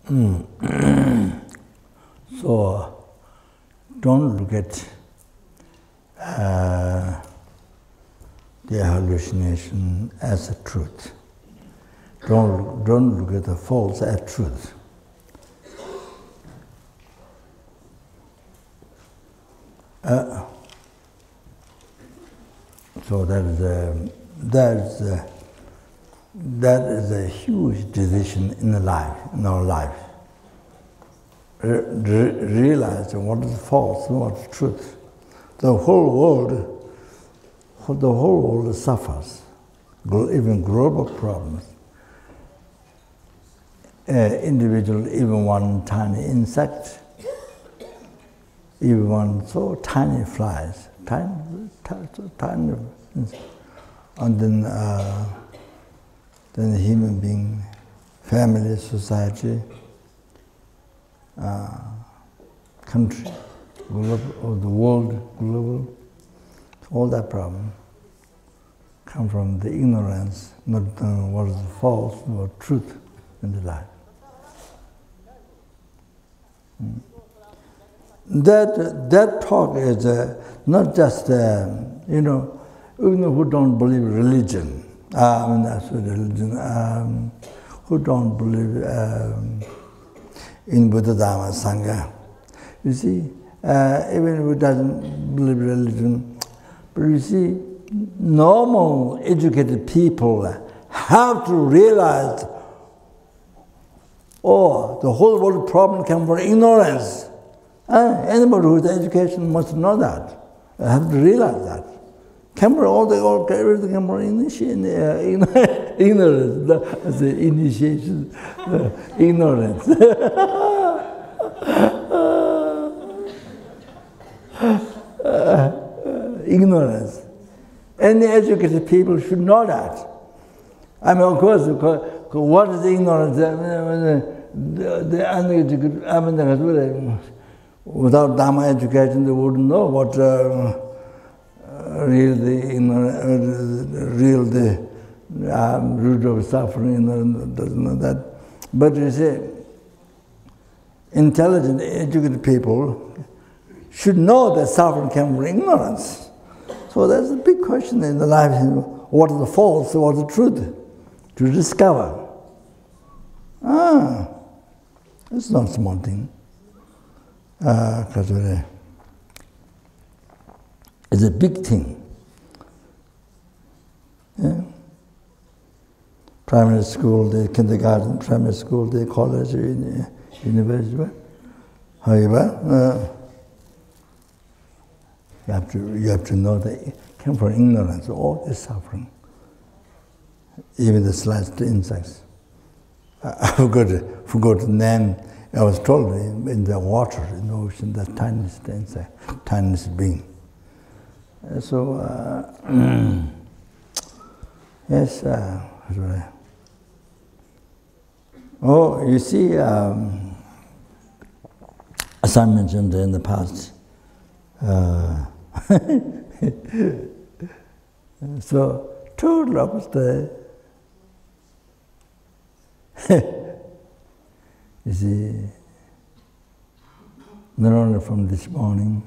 So don't look at the hallucination as a truth. Don't look at the false as truth. So that is a huge decision in our life. Realize what is false and what is truth. The whole world suffers, even global problems. Individual, even one tiny insect, even one so tiny flies, tiny, and then the human being, family, society, country, global, or the world, global, all that problem come from the ignorance, not knowing what is false or truth in the life. That talk is not just, even who don't believe religion, who don't believe in Buddha, Dharma, Sangha. You see, even who doesn't believe religion, but you see, normal educated people have to realize, the whole world problem comes from ignorance. Anybody who has education must know that. Have to realize that. Everything comes from ignorance. That's the initiation, ignorance. Ignorance. Any educated people should know that. Of course, what is ignorance? The uneducated, without Dharma education, they wouldn't know what the root of suffering. Doesn't know that. But you see, intelligent, educated people should know that suffering comes from ignorance. So that's a big question in the life: what is the false, what is the truth? To discover. It's not a small thing. It's a big thing. Yeah? Primary school, the kindergarten, primary school, the college, university. However, you have to know that it came from ignorance, all this suffering. Even the slightest insects. I forgot the name. I was told in the water, in the ocean, the tiniest insect, tiniest being. So, yes, you see, as I mentioned in the past, so total opposite. You see, not only from this morning,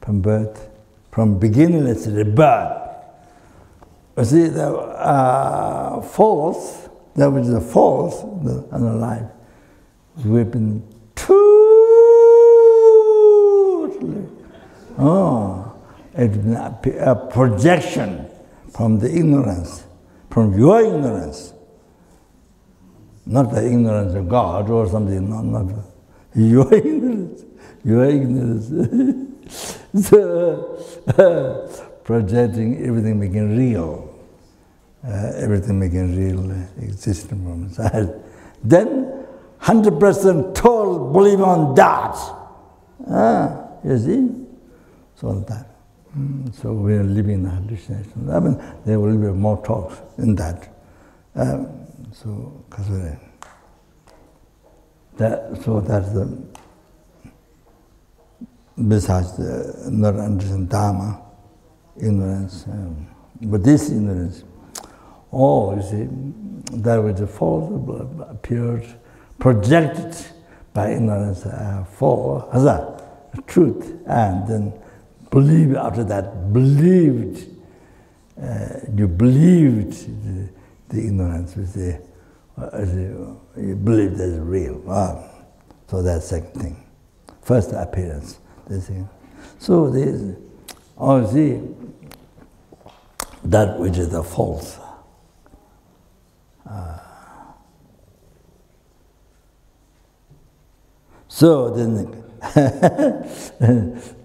from birth, from beginningless to the birth. You see, the false, that was the false, and the life. We've been totally, it's been a projection from the ignorance, from your ignorance. Not the ignorance of God or something, not your ignorance. Your ignorance. So, projecting everything making real. Everything making real, existing from inside. Then 100% total believe on that. You see? So that. So we are living in the hallucination. There will be more talks in that. So that's the, besides the not understanding Dharma, ignorance, but this ignorance, you see, that was the false appeared projected by ignorance for truth, and then believe after that, believed, you believed the ignorance, you believed as real. So that's second thing. First appearance. So this, obviously, that which is the false. So then,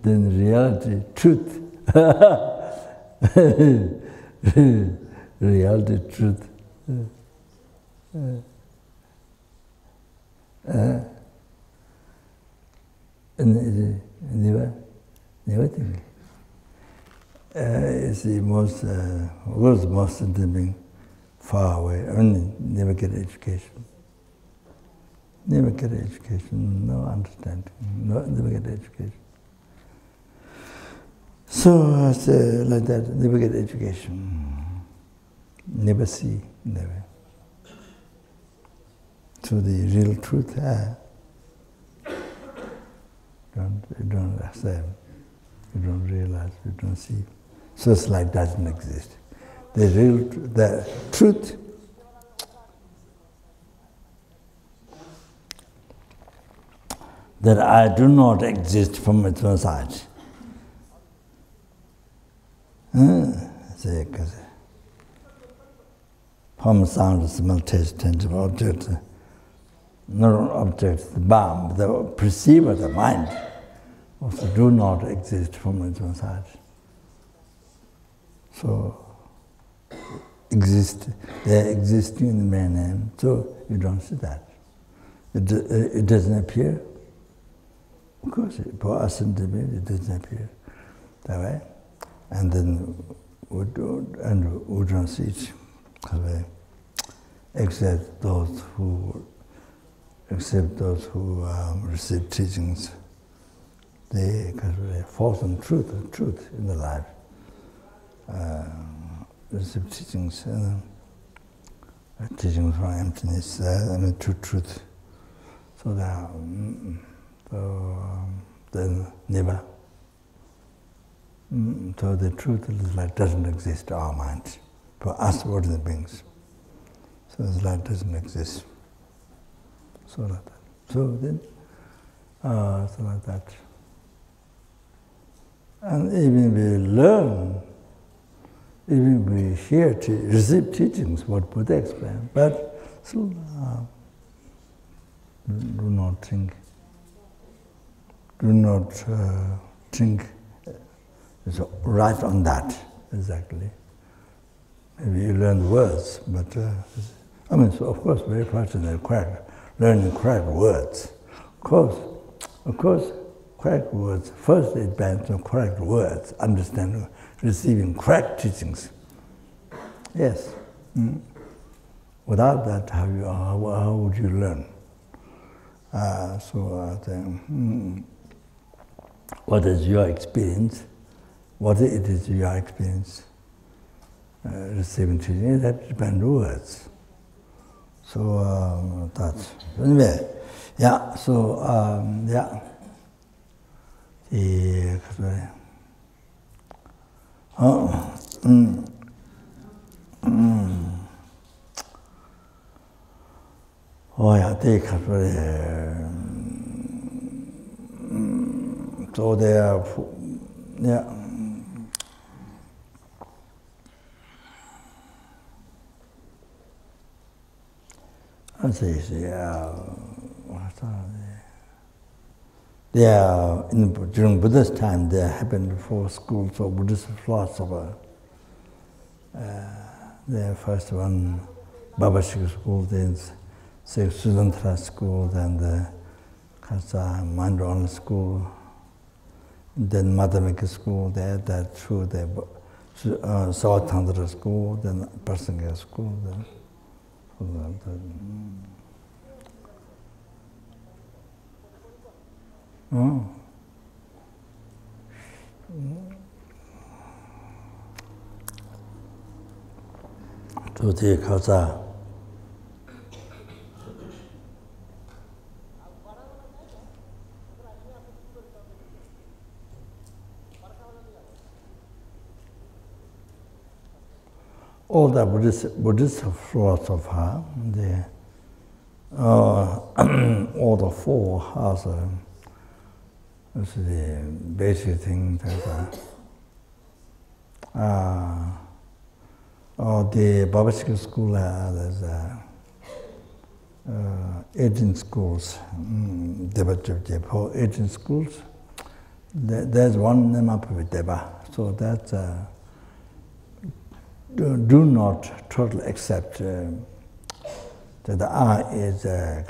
then reality, truth, reality, truth. Never think. It's the most, world's most intimate, far away, only never get education. Never get education, no understanding, never get education. So, like that, never get education. Never see, never. So the real truth, you don't accept, you don't realize, you don't see. So it's like doesn't exist. The truth that I do not exist from its own side. Form, sound, smell, taste, tangible objects, not objects, the bomb, the perceiver, the mind, also do not exist from its own side. So, they're existing in the main name, so you don't see that. It doesn't appear. Of course, for us individuals, it doesn't appear that way. And then we don't see it that way, except those who receive teachings. They false and truth in the life. Receive teachings, teachings from emptiness and truth. So that. Then never. So the truth is like doesn't exist in our mind. For us ordinary beings. So it's like doesn't exist. So like that. So then, so like that. And even we learn, even we hear, receive teachings, what Buddha explained, but still do not think. Do not think it's right on that, exactly. Maybe you learn words, but, I mean, so of course, very fortunate, learning correct words. Of course, correct words, first it depends on correct words, understanding, receiving correct teachings. Yes. Without that, how would you learn? What is your experience? What it is your experience? Receiving teaching, that depends on words. So that's anyway. Yeah. So yeah. Oh yeah, they so they are, yeah. I say, during Buddha's time, there happened 4 schools of Buddhist philosophers. The first one, Babashika school, then Sudantra school, then the Mandrona school, then Madhyamaka school, that through the Savatandra school, then Prasangika school, then to the Khaza. all the Buddhist philosopher, all the four has the basic thing that the Babasika school there's 18 schools, 18 schools. There's one Deba, so that's do not totally accept that the I is they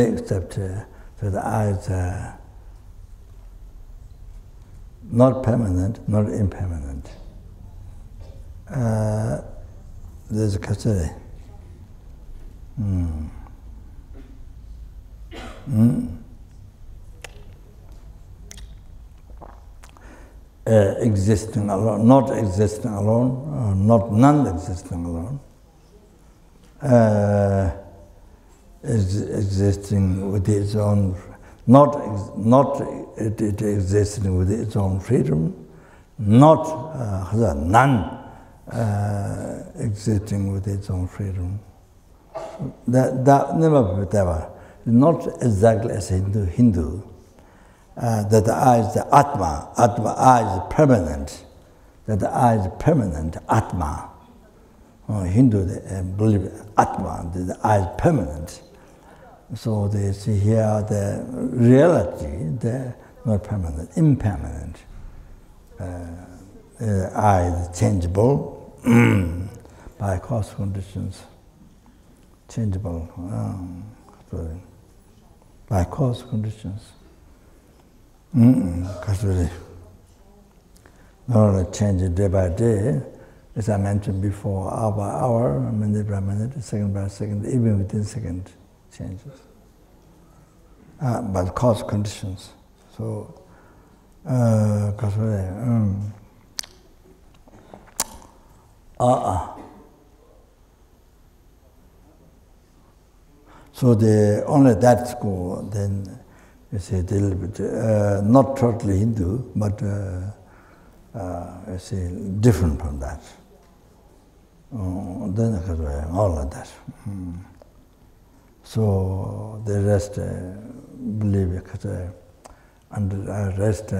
accept that the I is not permanent, not impermanent. There's a kasari. Existing alone, not existing alone, not non-existing alone. Existing with its own, not it existing with its own freedom, not none existing with its own freedom. That never, not exactly as Hindu. That the I is the Atma, I is permanent. That the I is permanent, Atma. Hindu they believe Atma, that the I is permanent. So they see here the reality, they're not permanent, impermanent. I is changeable by cause conditions. Changeable by cause conditions. Because not change day by day, as I mentioned before, hour by hour, minute by minute, second by second, even within second changes. But cause conditions. So, so the only that school then. You see, a little bit, not totally Hindu, but you see, different from that. Then all of that. So the rest believe, and the rest,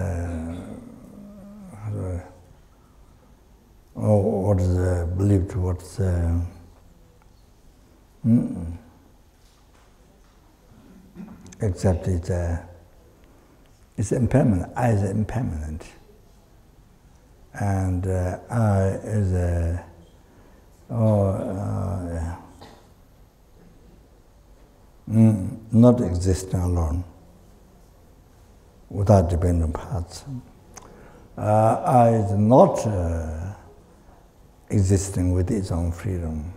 what is believed, what's except it's impermanent. I is impermanent, and I is not existing alone, without dependent parts. I is not existing with its own freedom.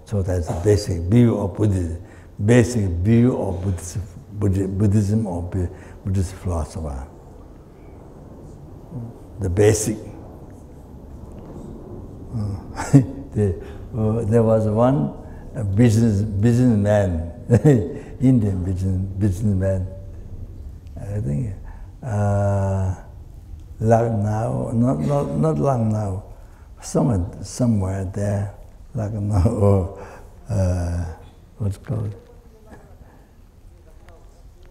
So that's the basic view of Buddhism, basic view of Buddhism or Buddhist philosopher. The basic. There was one businessman, Indian businessman. I think Lucknow, not Lucknow, somewhere there. Lucknow, or what's called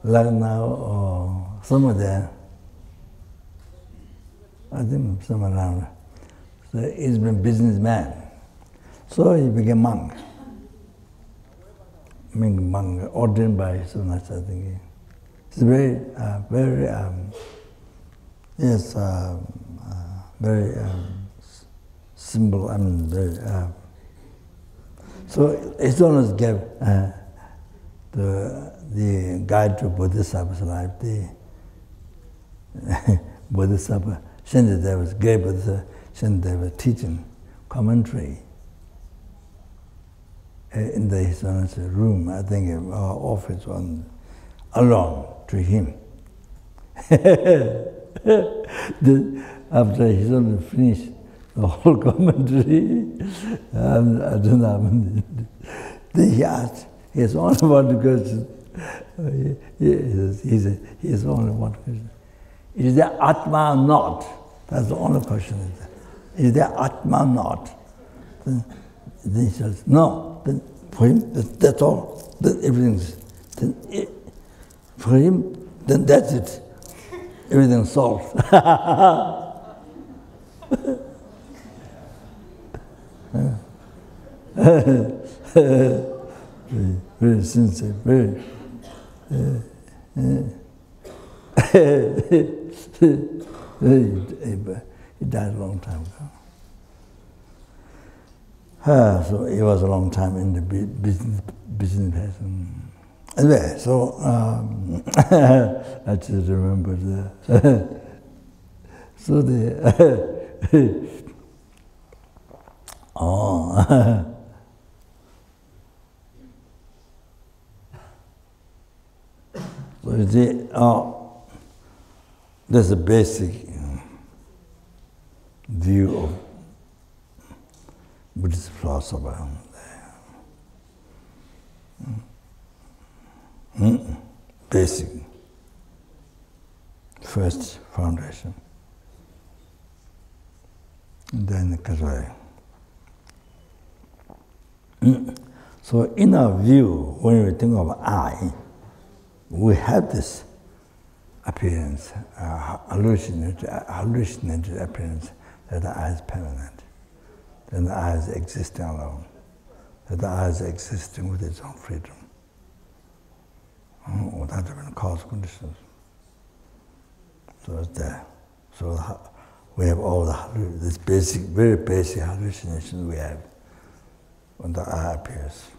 Lucknow, or somewhere there. I think somewhere around. So he's been a businessman. So he became monk. Monk, ordained by Sunat, I think. It's very, very simple, very. So his owners gave the guide to Bodhisattva's life, the Bodhisattva Shantideva's great Bodhisattva Shantideva's teaching commentary in his owners' room, I think, office one alone to him. After his own finished the whole commentary, I don't know. Then he asked, he has only one because He's only one question. Is there Atma or not? That's the only question. Is there Atma or not? Then he says, no. Then for him, that's all. Then everything's. For him, then that's it. Everything's solved. Very sincere, very. He died a long time ago. So he was a long time in the business. Anyway, so I just remember the. So the. Oh. So you see, there's a basic view of Buddhist philosophy. Basic, first foundation, and then the Kazai. So in our view, when we think of I, we have this appearance, hallucinated appearance that the I is permanent, that the I is existing alone, that the I is existing with its own freedom, without different cause conditions. So it's there. So we have all this basic, very basic hallucination we have when the I appears.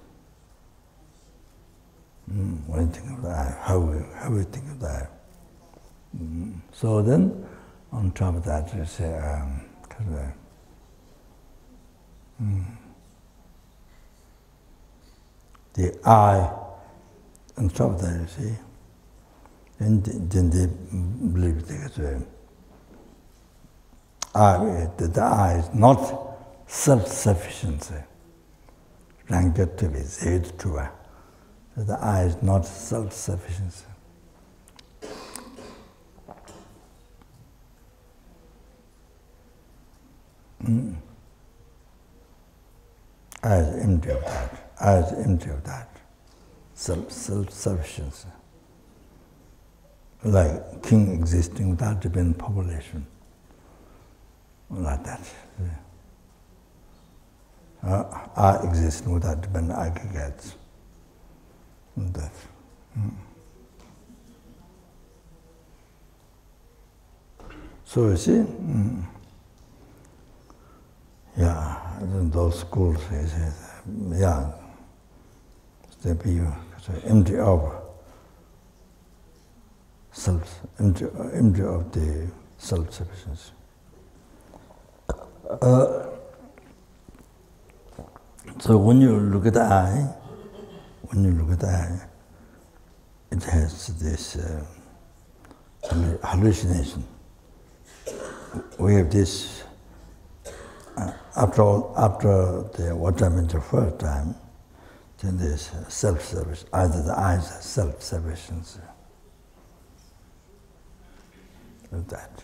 When you think of that, how we think of that. So then, on top of that, you say, the I, on top of that, you see, and then they believe that the I is not self-sufficiency. Rangatvi, Zedtuva. The I is not self-sufficiency. I is empty of that. I is empty of that. Self-sufficiency. Like king existing without dependent population. Like that. I existing without dependent aggregates. That. So you see, yeah, in those schools, he says, yeah, they be empty of self, empty of the self-sufficiency. So when you look at the eye, it has this hallucination. We have this, after what I meant the first time, then there's self-service. Either the eyes are self-sufficiency. Of that.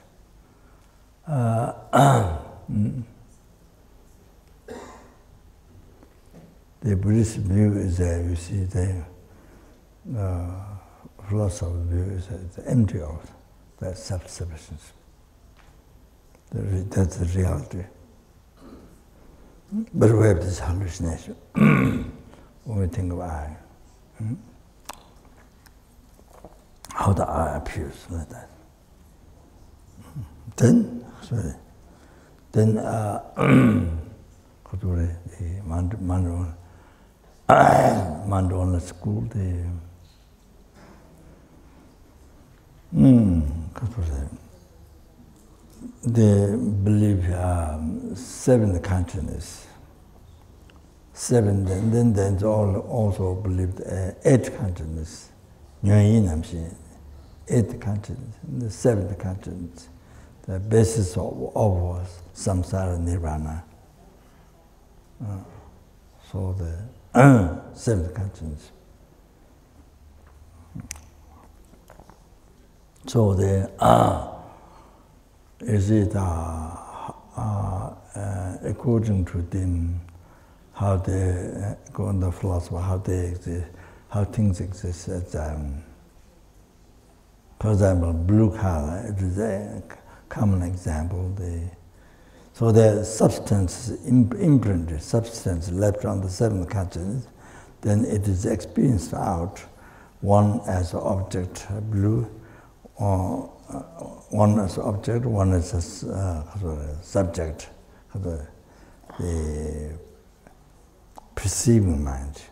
The Buddhist view is that, you see, the philosopher's view is that it's empty of that self-sufficiency. That's the reality. But we have this hallucination when we think of I. How the I appears like that. Then the Mandona school, they believe 7 consciousness. 7, then they also believed 8 consciousness. 8 consciousness, the 7th consciousness, the basis of samsara nirvana. So the 7th consciousness. So the is it according to them how they go on the philosophy, how they exist, how things exist. As, for example, blue color, it is a common example. So the substance, imprinted substance left on the seven consciousness, then it is experienced out, one as object, blue, or one as object, one as a subject, the perceiving mind.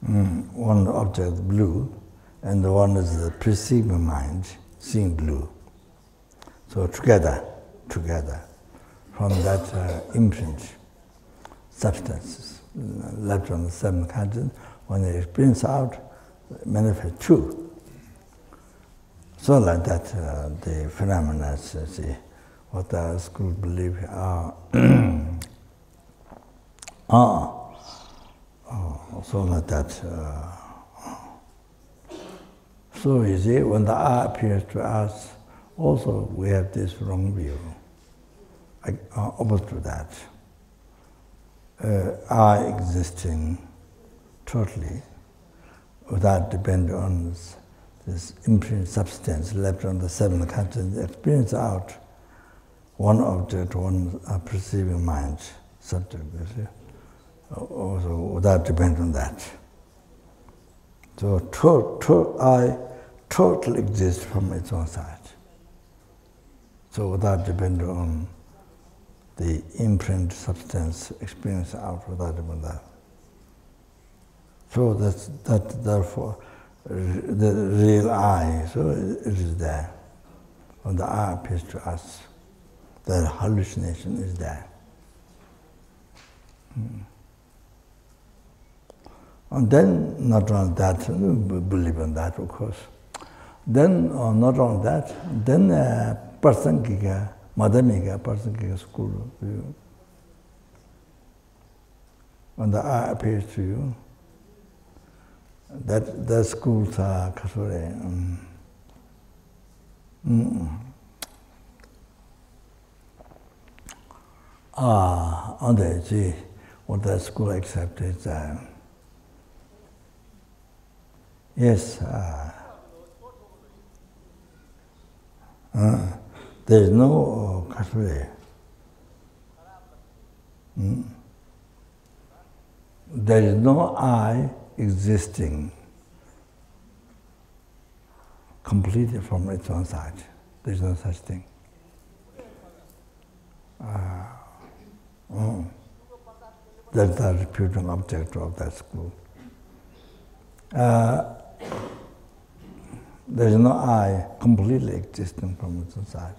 One object, blue, and the one is the perceiving mind, seeing blue. So together, from that imprint, substances left on the seven consciousness, when they experience out, manifest true. So like that, the phenomena, see, what our school believe are, so like that. So you see, when the I appears to us, also we have this wrong view, opposite to that. I existing totally without depending on this imprint substance left on the seven consciousness, experience out one object, one perceiving mind, subject, you see, also without depending on that. So I totally exists from its own side. So without depending on the imprint substance experience out, without depending on that. So therefore, the real I, so it is there. When the I appears to us, the hallucination is there. And then, not only that, we believe in that, of course. Then, not only that, then Prasangika, Madhyamaka Prasangika school view. When the I appears to you, that schools are on the see what that school accepted. Yes, there is no there is no I existing completely from its own side. There is no such thing. That's the reputing object of that school. There is no I completely existing from its own side.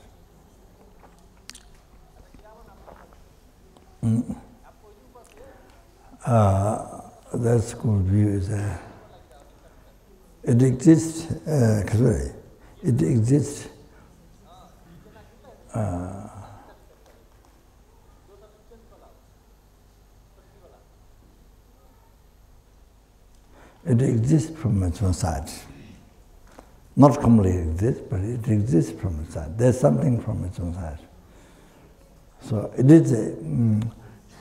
That school view is it exists. It exists. It exists from its own side. Not completely exists, but it exists from its side. There's something from its own side. So it is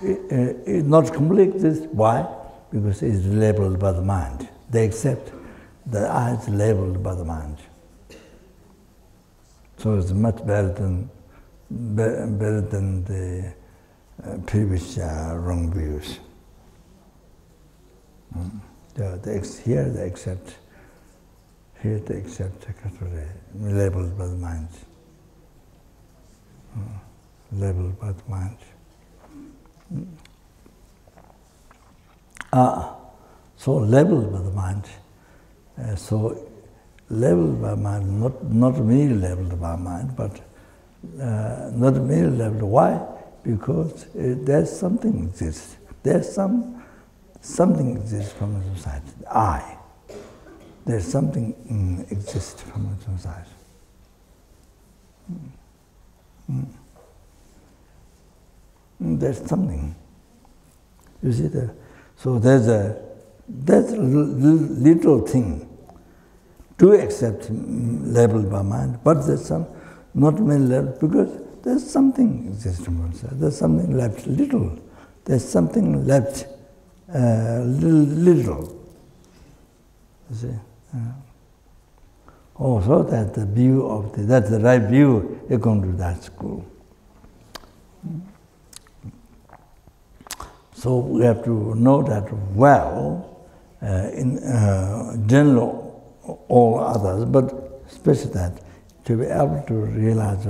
it not completely exists. Why? Because it is labeled by the mind. They accept that I is labeled by the mind. So it's much better than the previous wrong views. Here they accept labeled by the mind. Labeled by the mind. So labeled by the mind. So labeled by mind, not merely labeled by mind, but not merely labeled. Why? Because there's something exists. There's something exists from its own side. I. There's something exists from its own side. There's something. You see, so there's That little thing do accept labeled by mind, but there's some not many labels because there's something existing inside. There's something left little. There's something left little. You see. Also, that the view of that's the right view according to that school. So we have to know that well in general all others, but especially that to be able to realize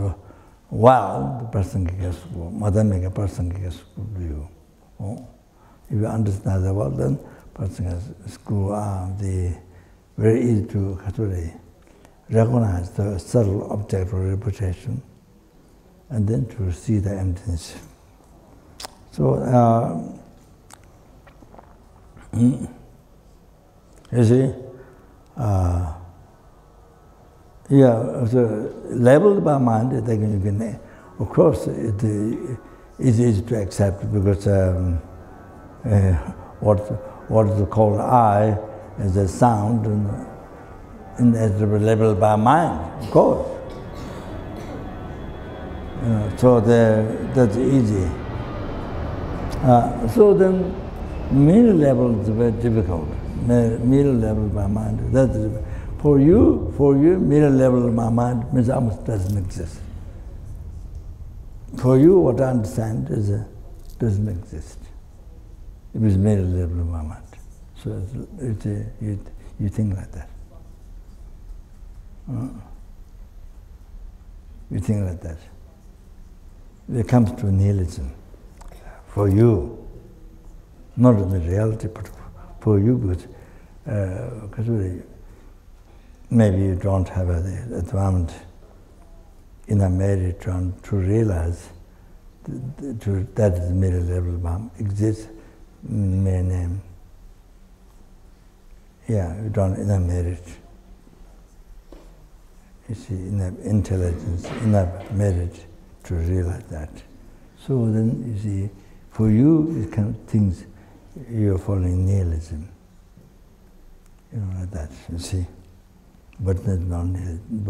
well the Prasangika school, Madhyamaka Prasangika school view. If you understand the world, then Prasangika school are very easy to recognize the subtle object of reputation and then to see the emptiness. So, you see, so labeled by mind, you can, of course, it is easy to accept because what is called I is a sound and it's labeled by mind, of course. So that's easy. So then, middle level is very difficult. Middle level by mind. That's for you, middle level by mind means almost doesn't exist. For you, what I understand is doesn't exist. It is middle level by mind. So you think like that. You think like that. It comes to nihilism. For you, not in the reality, but for you, because maybe you don't have the advantage in a marriage to realize that is middle level exists in mere name. Yeah, you don't in a marriage. You see, enough intelligence, enough marriage to realize that. So then you see, for you, it kind of things you're following nihilism. You know, like that, you see. But that's not nihilism.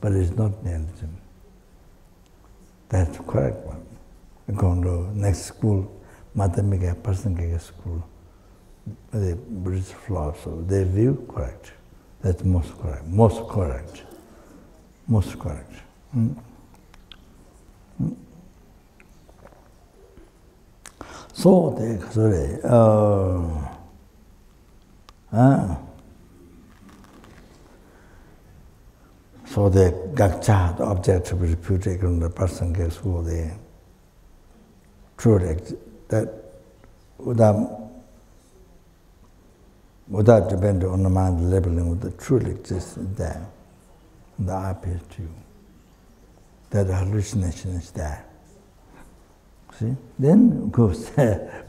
But it's not nihilism. That's the correct one. We're going to next school, Madhyamaka Prasangika school, the Buddhist philosopher, their view correct. That's most correct. Most correct. Most correct. So so the gakcha, the object to be reputed on the Prasangika school, the truth that without depending on the mind labeling, the truth exists there. And the eye appears to you. That hallucination is there. See? Then of course there.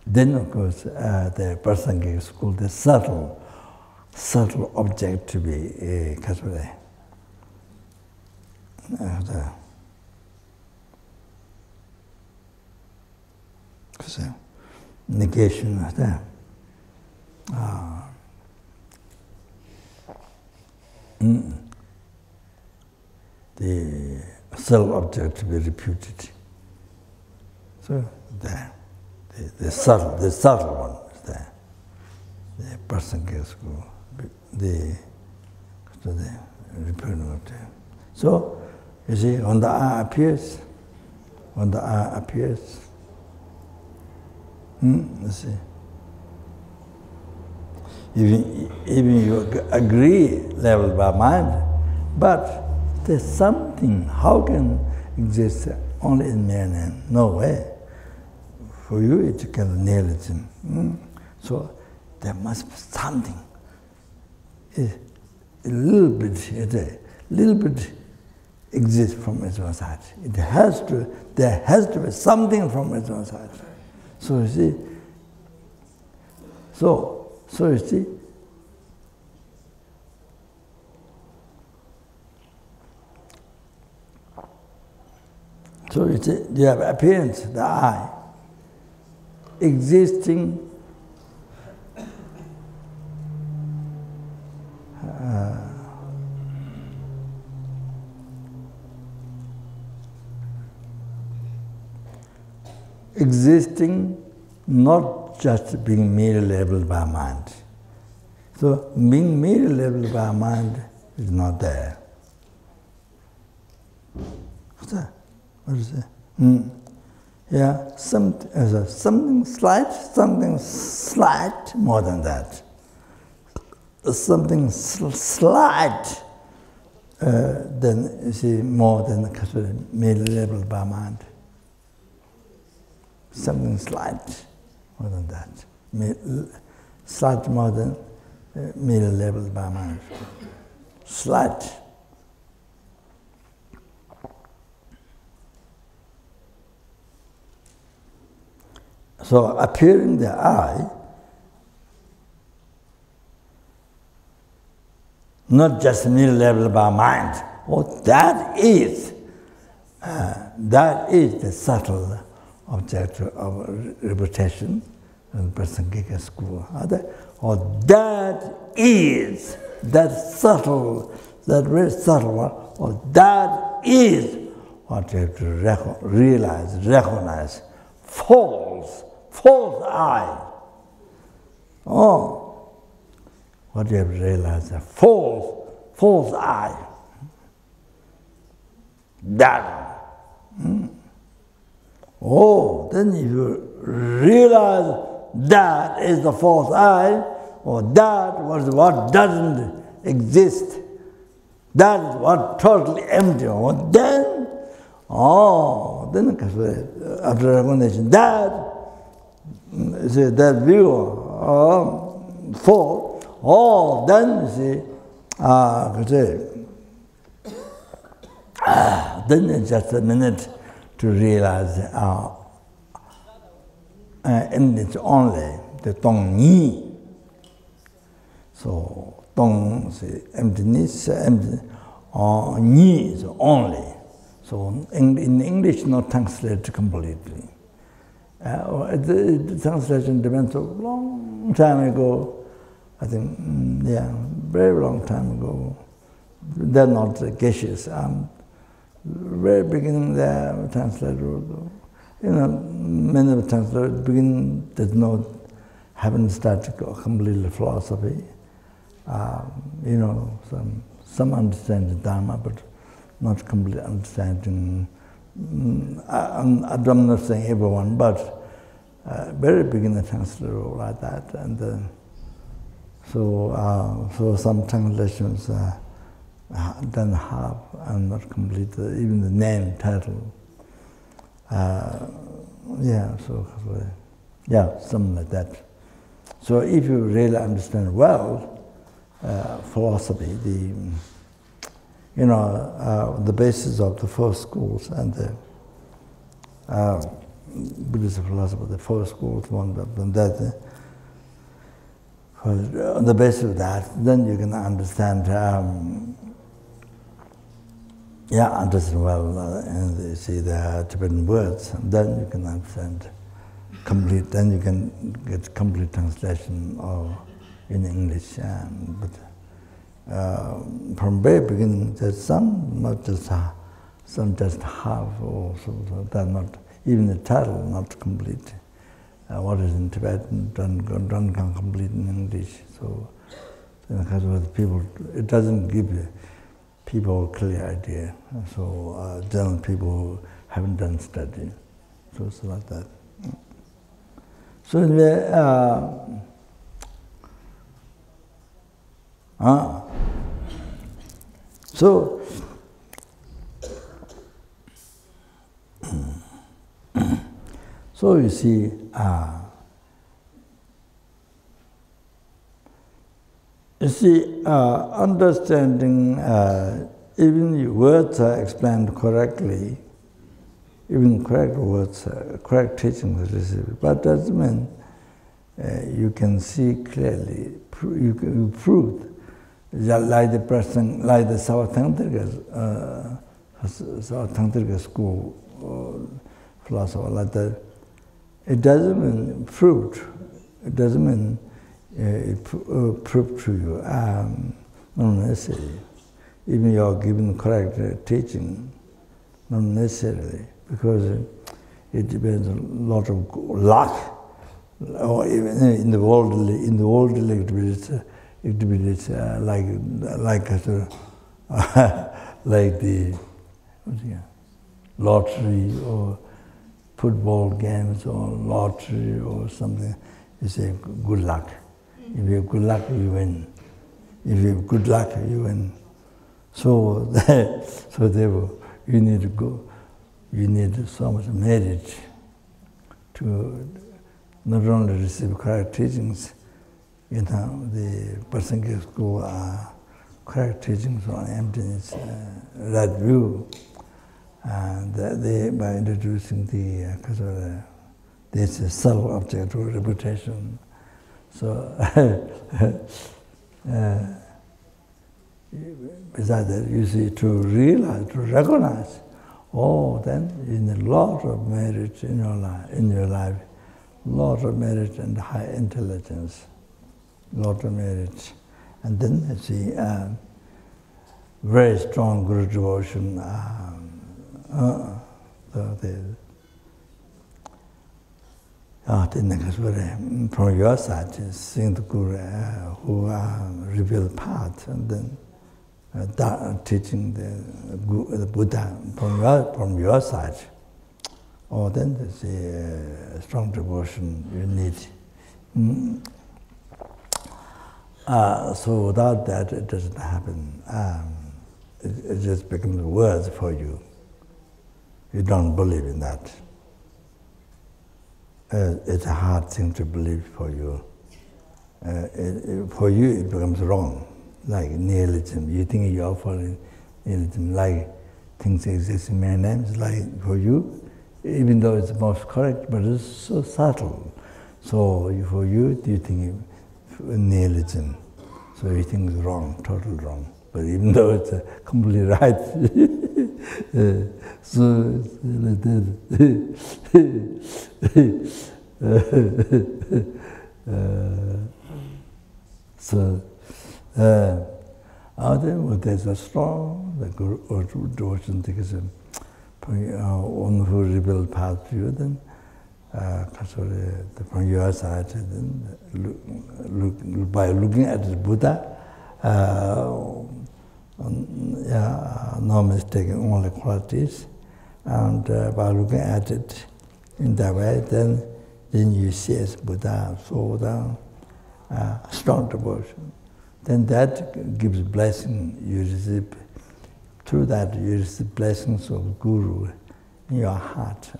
Then of course the Prasangika school, the subtle object to be negation of that. The self-object to be reputed. So there, the subtle one is there. The Prasangika school, the reputed of them. So you see, when the eye appears, you see. Even you agree level by mind, but there's something, how can exist only in mere name? No way. For you, it's kind of nihilism. So there must be something. A little bit exists from its own side. There has to be something from its own side. So you see, so you see, you have appearance, the eye. existing existing, not just being merely labeled by mind. So being merely labeled by mind is not there. What's that? What is it? Yeah, something slight more than that. Something slight, then you see more than merely labeled by mind. Something slight more than that. Slight more than merely labeled by mind. Slight. So appearing the I, not just merely labeled by mind. That is the subtle object of reputation in Prasangika school. That is that subtle, that very subtle one, that is what you have to realize, recognize. False I. Oh, what you have to realize, a false I. That. Oh, then if you realize that is the false I, or that was what doesn't exist, that is what totally empty, then after recognition, that view false, then you see, then it's just a minute to realize and it's only the tong ni. So tong is emptiness, ni is only. So in English, not translated completely. The translation depends a long time ago. I think, very long time ago. They're not cautious. Very beginning there, translator, many of the translators begin haven't started completely philosophy. Some understanding Dharma, but not completely understanding. I'm not saying everyone, but very beginner translator like that, and so some translations done half and not complete. Even the name title. Something like that. So if you really understand well philosophy, the basis of the four schools and the Buddhist philosophy, the four schools, one of them, that on the basis of that, then you can understand, understand well, and you see the Tibetan words, and then you can understand complete, then you can get complete translation in English. From very beginning, there's some, not just some just half, or so that not, even the title not complete. What is in Tibetan don't come complete in English. So because of the people, it doesn't give people a clear idea. So general people who haven't done study, so it's like that. So anyway, so you see, understanding, even your words are explained correctly, even correct words, correct teachings received, but doesn't mean you can see clearly, you prove, like the person, like the Savathantrika school philosopher, like that. It doesn't mean proved. It doesn't mean proved to you. Not necessarily. Even you are given correct teaching, not necessarily, because it depends on a lot of luck. Or even in the world, it be like the lottery or football games or lottery or something. You say good luck. If you have good luck, you win. If you have good luck, you win. So therefore, you need to go. You need so much merit to not only receive correct teachings. The Prasangika school are correct teachings on emptiness, right view, and they by introducing this self-object or reputation. So, besides that, you see, to realize, to recognize, then you need a lot of merit in your life, lot of merit and high intelligence, lot of merit, and then you see very strong Guru devotion. From your side, seeing the Guru who revealed path, and then teaching the Buddha from your side. Then there's a strong devotion you need. So without that, it doesn't happen. It just becomes words for you. You don't believe in that. It's a hard thing to believe for you. For you, it becomes wrong, like nihilism. You think you are following nihilism, like things exist in many names. Like for you, even though it's most correct, but it's so subtle. So for you, you think nihilism. So you think it's wrong, totally wrong. But even though it's completely right, so it's like that. There's a strong devotion, one who revealed path to you, then from your side, then by looking at the Buddha, no mistaking only qualities, and by looking at it in that way, then you see as Buddha, so strong devotion. Then that gives blessing. You receive, through that you receive blessings of Guru in your heart.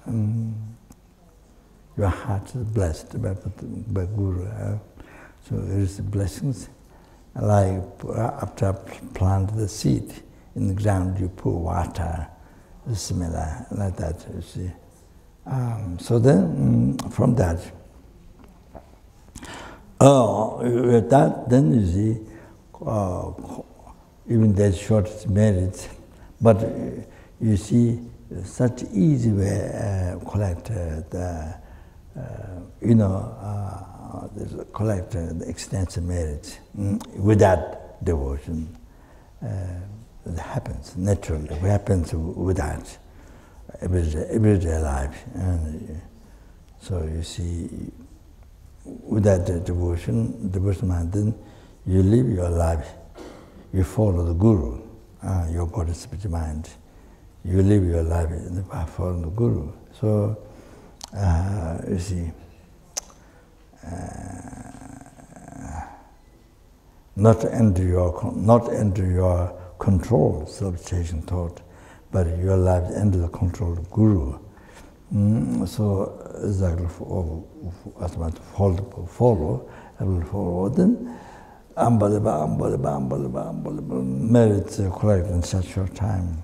Your heart is blessed by Guru. So you receive blessings. Like after plant the seed in the ground, you pour water. It's similar, like that, you see. So then, from that, with that, then you see, even there's short merit, but you see such easy way collect collect the extensive merit with that devotion. It happens naturally. It happens with that everyday life. And so you see, with that devotion mind, then you live your life. You follow the Guru, your body, spirit, mind. You live your life by following the Guru. So you see, not under your control, self-chasing thought, but your life under the control of Guru. So exactly as much follow, I will follow. Then unbelievable merits collect in such short time.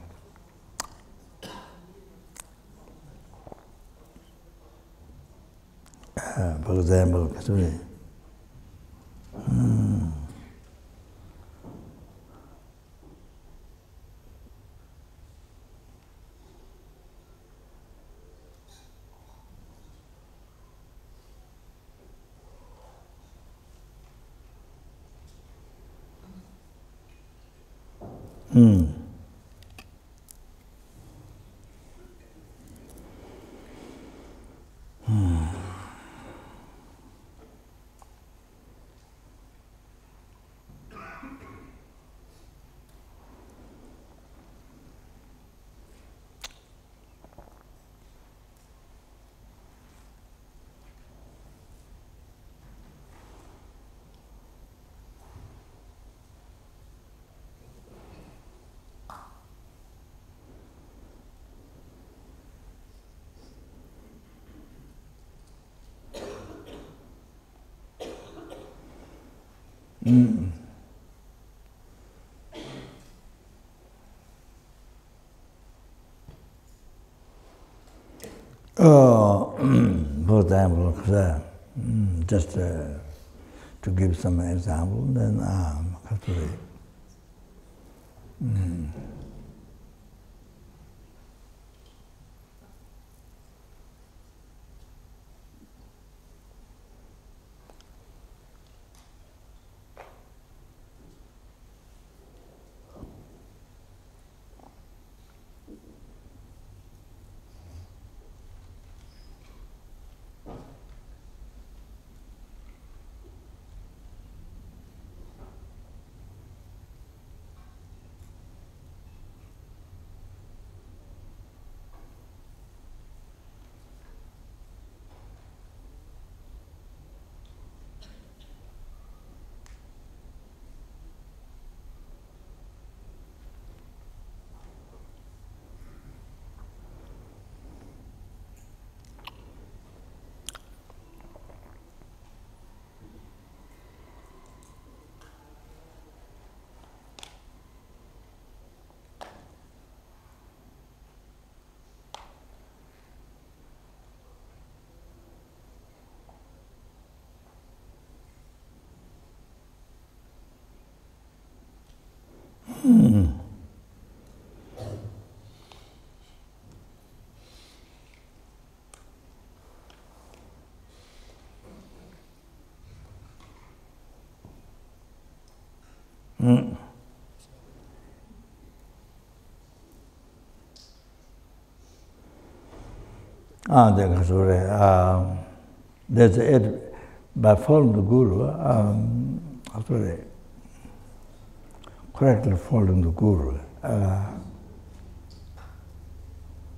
For example, Mm. Hmm. Mm. Oh, for example, just to give some example, then actually, there's by following the Guru, correctly following the Guru,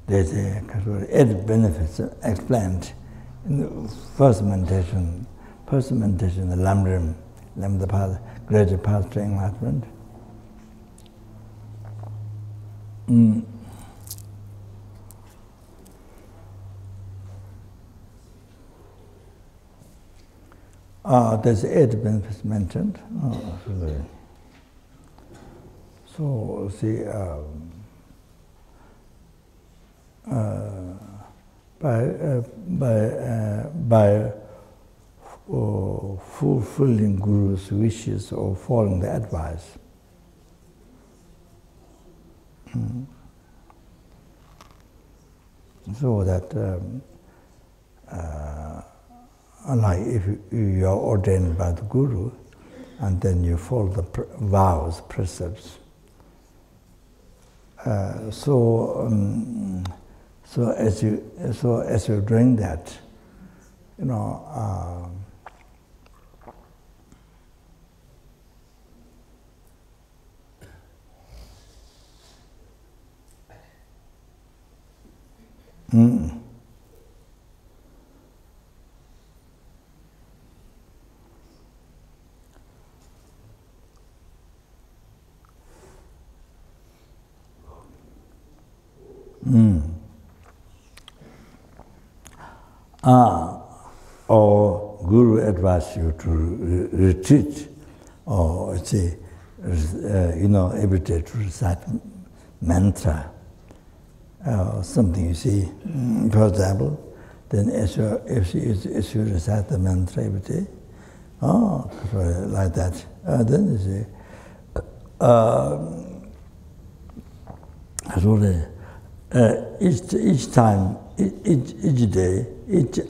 there's eight benefits explained in the first meditation, the Lamrim, the path, greater path to enlightenment. There's eight benefits mentioned. So, see, by fulfilling Guru's wishes or following the advice, so that like if you are ordained by the Guru and then you follow the vows, precepts, so as you're doing that, you know, or Guru advised you to retreat, or say, every day to recite mantra, something you see, for example, then if you recite the mantra every day, like that, then you see, each time, each day, each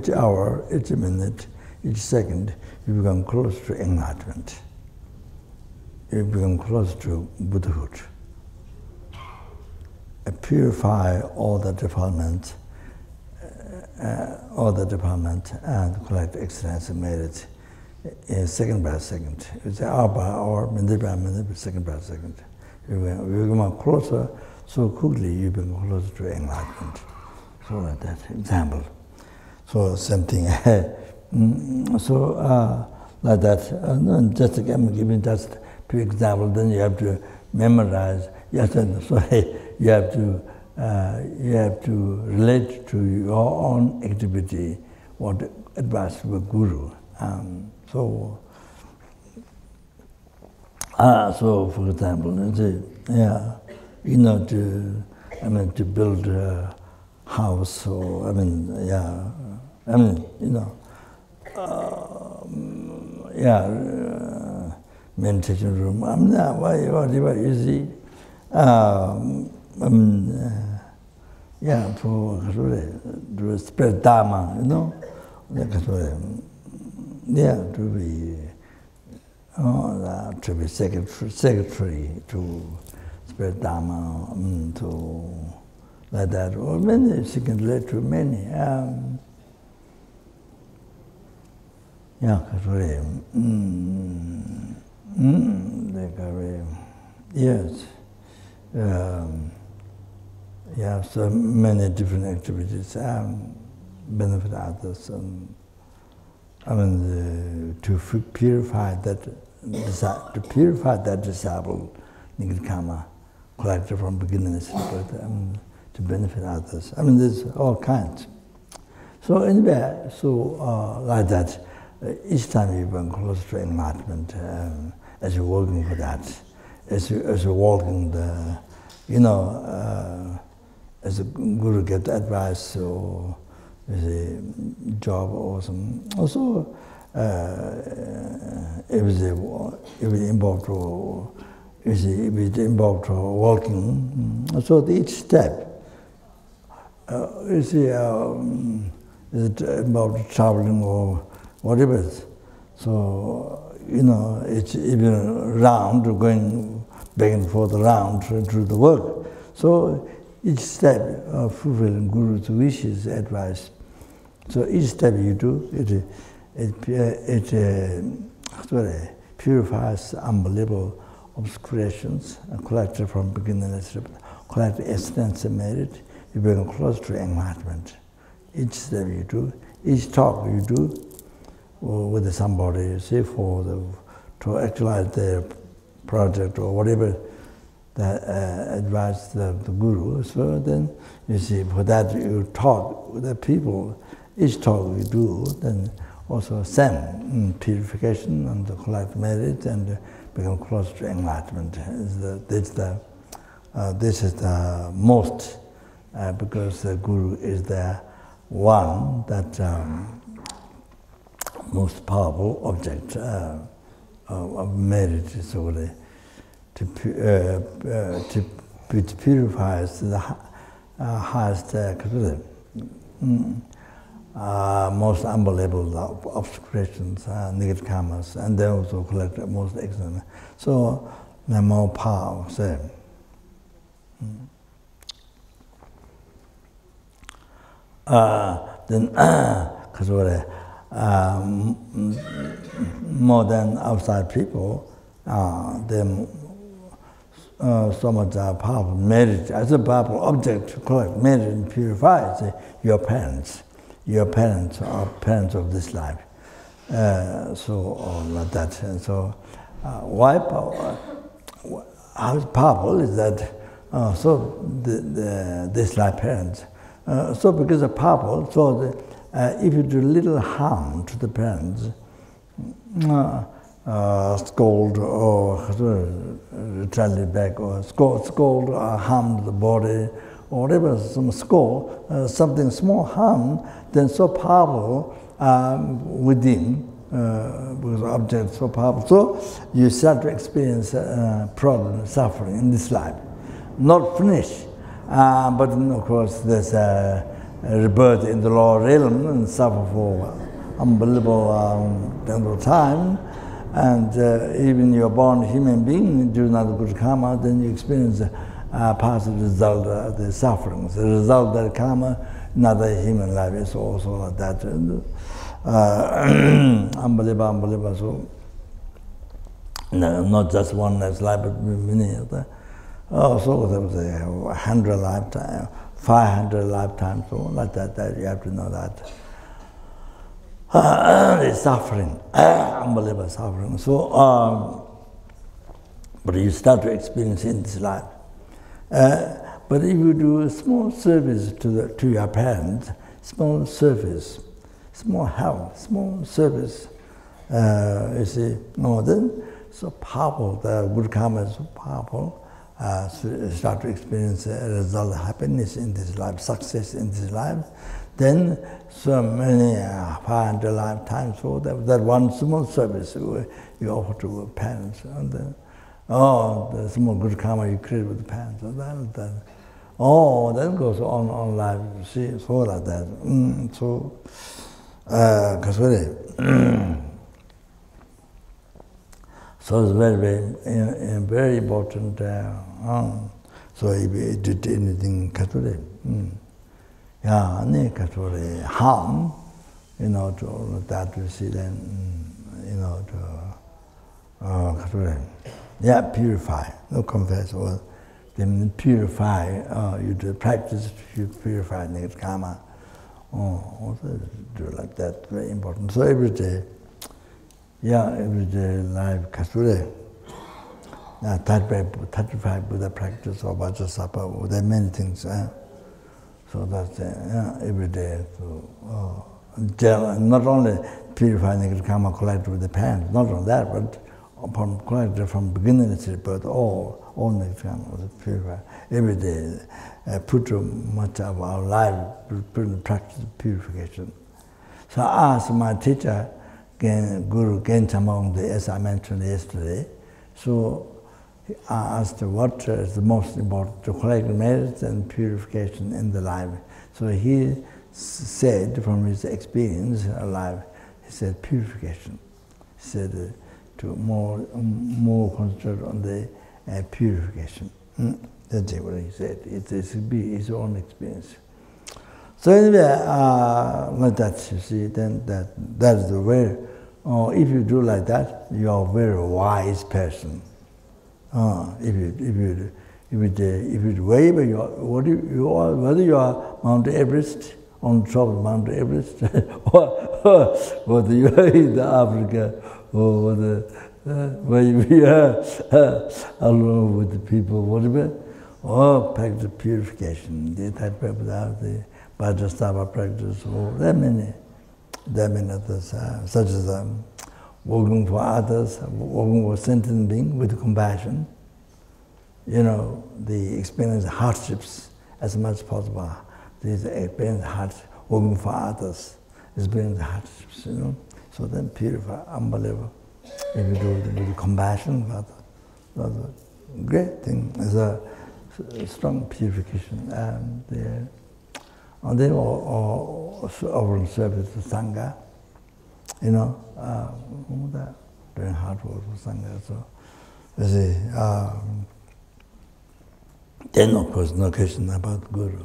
hour, each minute, each second, you become close to enlightenment. you become close to Buddhahood. Purify all the defilements, and collect excellence and merit second by second. It's hour by hour, minute by minute, second by second. You become closer, so quickly you become closer to enlightenment. So like that, example. So same thing. Like that, just again, giving just few examples, then you have to memorize. Yes, sorry, you have to relate to your own activity, what advice of a guru. So for example, to build a house, or meditation room. Whatever you see. To spread Dharma, to be secretary to spread Dharma, to like that. Or many, she can relate to many. Yes. So many different activities benefit others. To purify that disciple, Nigirkama, collected from beginners, to benefit others. There's all kinds. So anyway, like that, each time you become closer to enlightenment, as you're working for that, as you're walking the, as a guru gets advice or as a job or some. Also, if it's involved or walking, so each step, is it involved traveling or whatever. So, it's even round, going back and forth around through the work. So each step of fulfilling Guru's wishes, advice. So each step you do, it purifies unbelievable obscurations, collected from beginners, collect essence and merit. You become close to enlightenment. Each step you do, each talk you do, or with somebody, you see, to actualize their project or whatever that advice the Guru. So then you see, for that you talk with the people, each talk you do, then also same purification and collect merit and become close to enlightenment. This is the most, because the Guru is the one that most powerful object of merit, so which purifies the highest, most unbelievable obscurations, negative karmas, and they also collect the most excellent. So they're more powerful. So, then, more than outside people, they're so much powerful merit as a powerful object to collect merit and purify. Say, your parents are parents of this life. So like that. And so why power? How powerful is that? So this life parents. So because of powerful, so if you do little harm to the parents, scold or retaliate back, or scold or harm the body, or whatever, some scold, something small harm, then so powerful within, because object so powerful. So you start to experience problem, suffering in this life. Not finished, but then of course there's a rebirth in the lower realm and suffer for unbelievable length of time. And even you're born a human being, you do not good karma, then you experience positive result of the sufferings. The result of that karma, another human life is also like that. Unbelievable. So, no, not just one life's life, but many other. So there was 100 lifetimes, 500 lifetimes, so like that, you have to know that. The suffering, unbelievable suffering. So, but you start to experience in this life. But if you do a small service to your parents, small service, small help, small service, you see, no, then so powerful. The good karma is so powerful. So you start to experience a result of happiness in this life, success in this life. Then so many 500 lifetimes, so that one small service you offer to parents, and then, the small good karma you create with the parents, so that goes on life. You see, so like that. So it's very important. So if you did anything harm, to that you see, then purify. No confess, or then purify. You do practice to purify negative karma. Also do like that. Very important. So every day life, Kasure. 35 Buddha practice or Vajrasattva, there are many things. So that's every day. So, not only purify negative karma collected with the parents, not only that, but upon collected from beginning to birth, all negative karma was purified. Every day, put too much of our life, put in practice of purification. So I asked my teacher, Guru Gentamong, as I mentioned yesterday, so I asked what is the most important to collect merits and purification in the life. So he said from his experience of life, he said purification. He said to more concentrate on the purification. That's what he said. It should be his own experience. So anyway, like that, you see, then that is the way. If you do like that, you are a very wise person. If you wave, whether you are Mount Everest, on top of Mount Everest, or whether you are in Africa, or where you are alone with the people, whatever, or practice purification. The type of the Vajrasattva practice, or there are many others, such as working for others, working for sentient being with compassion. The experience hardships as much as possible. These experience hardships, working for others, experience hardships, So then purify, unbelievable. If you do it with compassion, that's a great thing. It's a strong purification. And they offering service to Sangha, doing hard work for Sangha. So, you see, then of course no question about Guru,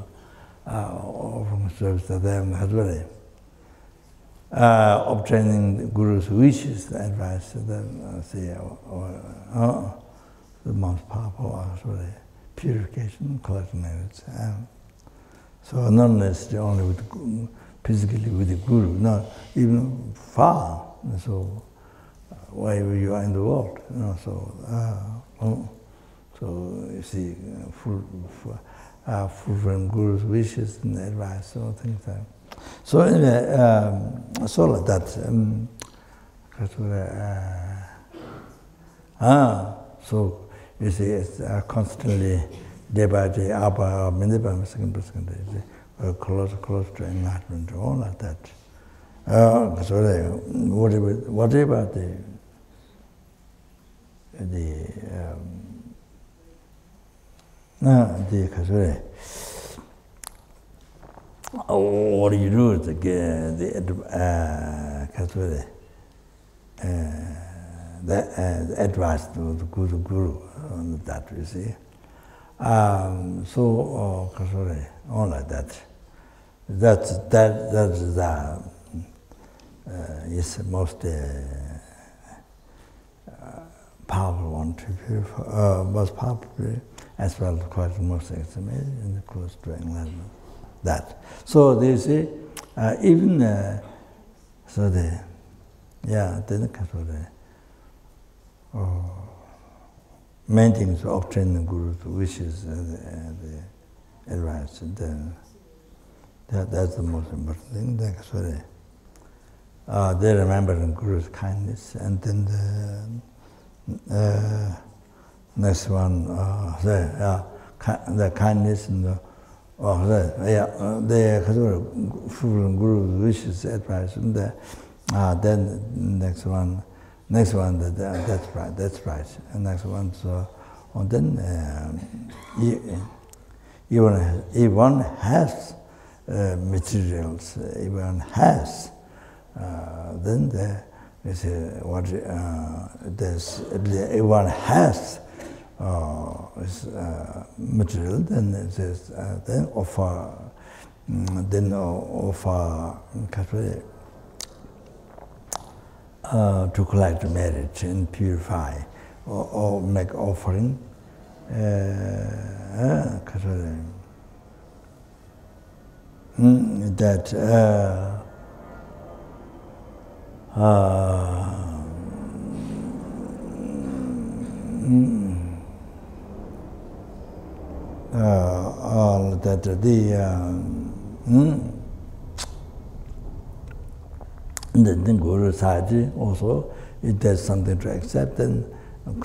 offering service to them as well. Obtaining the Guru's wishes, advice to them, the most powerful actually, purification, collecting merits. So not necessarily only physically with the Guru, not even far. So wherever you are in the world, so you see, fulfilling Guru's wishes and advice, so things like that. So anyway, so like that. So you see, it's constantly. Day by day, hour by hour, minute by minute, second by second, close to enlightenment, all like that. So whatever what do you do the advice to the Guru on that, you see. Sorry, all like that. That is the is most powerful one to purify, most powerful as well as quite most extremely in the close to enlightenment. That. So they say, even so the then main things to obtain the Guru's wishes the advice. Then that's the most important thing. They remember the Guru's kindness, and then the next one, the kindness and the fulfill Guru's wishes, advice, and then next one, that's right, and next one, so, and then if one has materials, if one has, then if one has material, then it says then offer to collect merit and purify, or make offering. That all that the Guru Sahaji also, if there's something to accept, then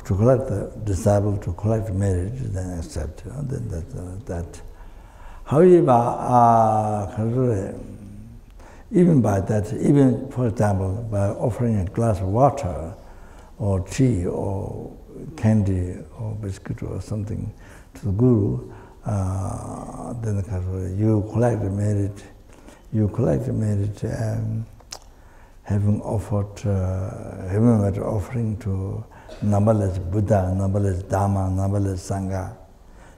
to collect the disciple, to collect merit, then accept. Then that. However, even by that, even for example, by offering a glass of water, or tea, or candy, or biscuit, or something to the Guru, then you collect the merit. You collect the merit, having offered, having made offering to numberless Buddha, numberless Dhamma, numberless Sangha.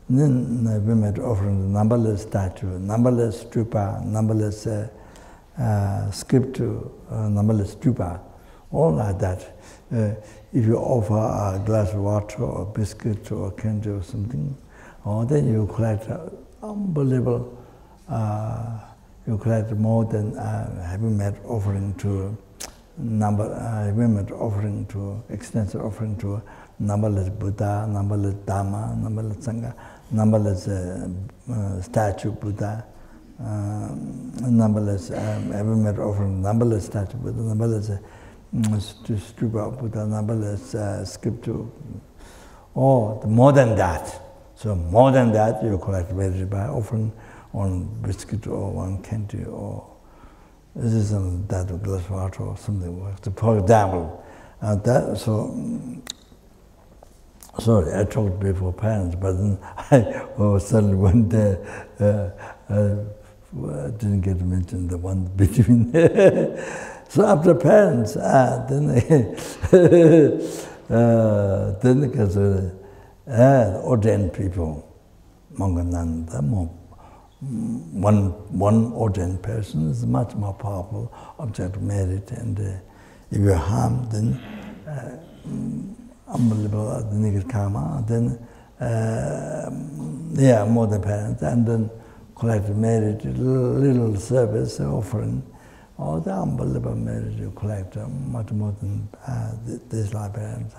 Then we made offering to numberless statue, numberless stupa, numberless scripture, numberless stupa, all like that. If you offer a glass of water or biscuit or candy or something, then you collect unbelievable, you collect more than having made offering to offering to extensive offering to numberless Buddha, numberless Dhamma, numberless Sangha, numberless statue Buddha, numberless having made offering numberless statue Buddha, numberless stupa Buddha, numberless scripture, or more than that. So more than that, you collect merit by offering on biscuit or one candy or this is that glass of water or something. For example, sorry, I talked before parents, but then I suddenly one day didn't get to mention the one between. So after parents, then because ordained people, Mangananda, one ordained person is much more powerful object of merit, and if you harm, then unbelievable, the negative karma, then more than parents, and then collect merit, little service offering, all the unbelievable merit you collect, much more than these like parents.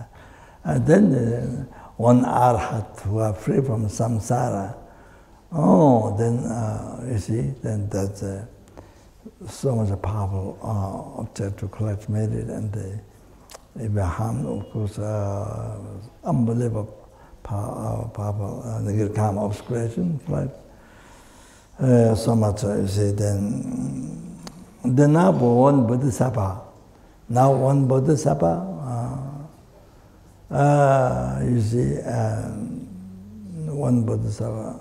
And then one arhat who are free from samsara, then you see, then that's so much a powerful object to collect merit, and if you harm, of course, unbelievable powerful negative karma obscuration, like so much. You see, then now one bodhisattva, you see, one bodhisattva.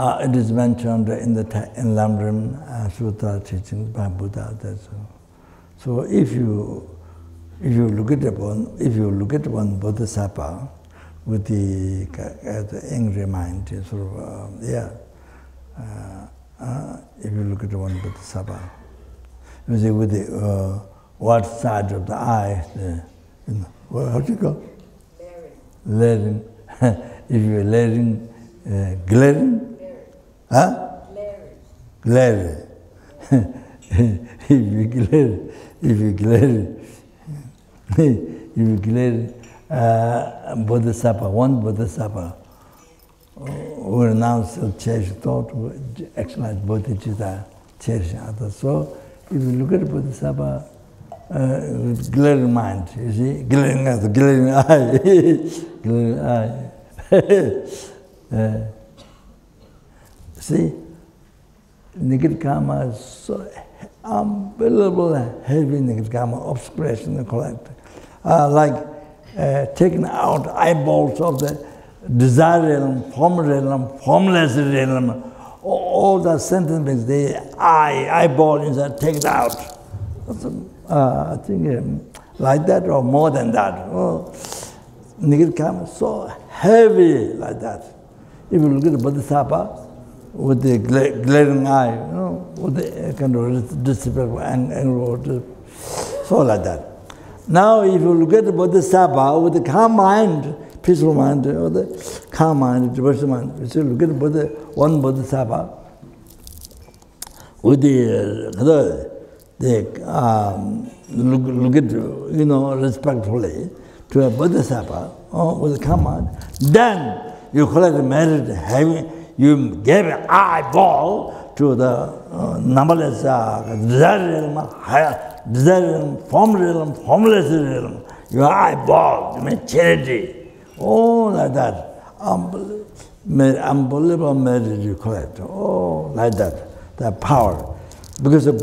It is mentioned in the Lamrim Sutra teachings by Buddha that So if you look at one bodhisattva with the angry mind, sort of if you look at one bodhisattva, you see with the what side of the eye, how do you go? Glaring. If you're glaring, glaring. If you glare, bodhisattva, one bodhisattva, who renounced cherishing thought, who actualize bodhicitta, cherishing others. So, if you look at a bodhisattva with glaring mind, you see, glaring eye, glaring eye. See, negative karma is so unbelievable, heavy negative karma, obscuration, collect. Like taking out eyeballs of the desire realm, form realm, formless realm, all the sentences, the eyeball is taken out. I think like that or more than that. Negative karma is so heavy like that. If you look at the bodhisattva with the glaring eye, with the kind of discipline angle, so like that. Now, if you look at the bodhisattva with the calm mind, peaceful mind, or the calm mind, diverse mind, if you look at one bodhisattva with look at respectfully to a bodhisattva with a calm mind, then you collect merit, you gave an eyeball to the numberless desire realm, form realm, formless realm. Your eyeball, you mean charity. Oh, like that. Unbelievable merit you collect. Oh, like that. That power. Because of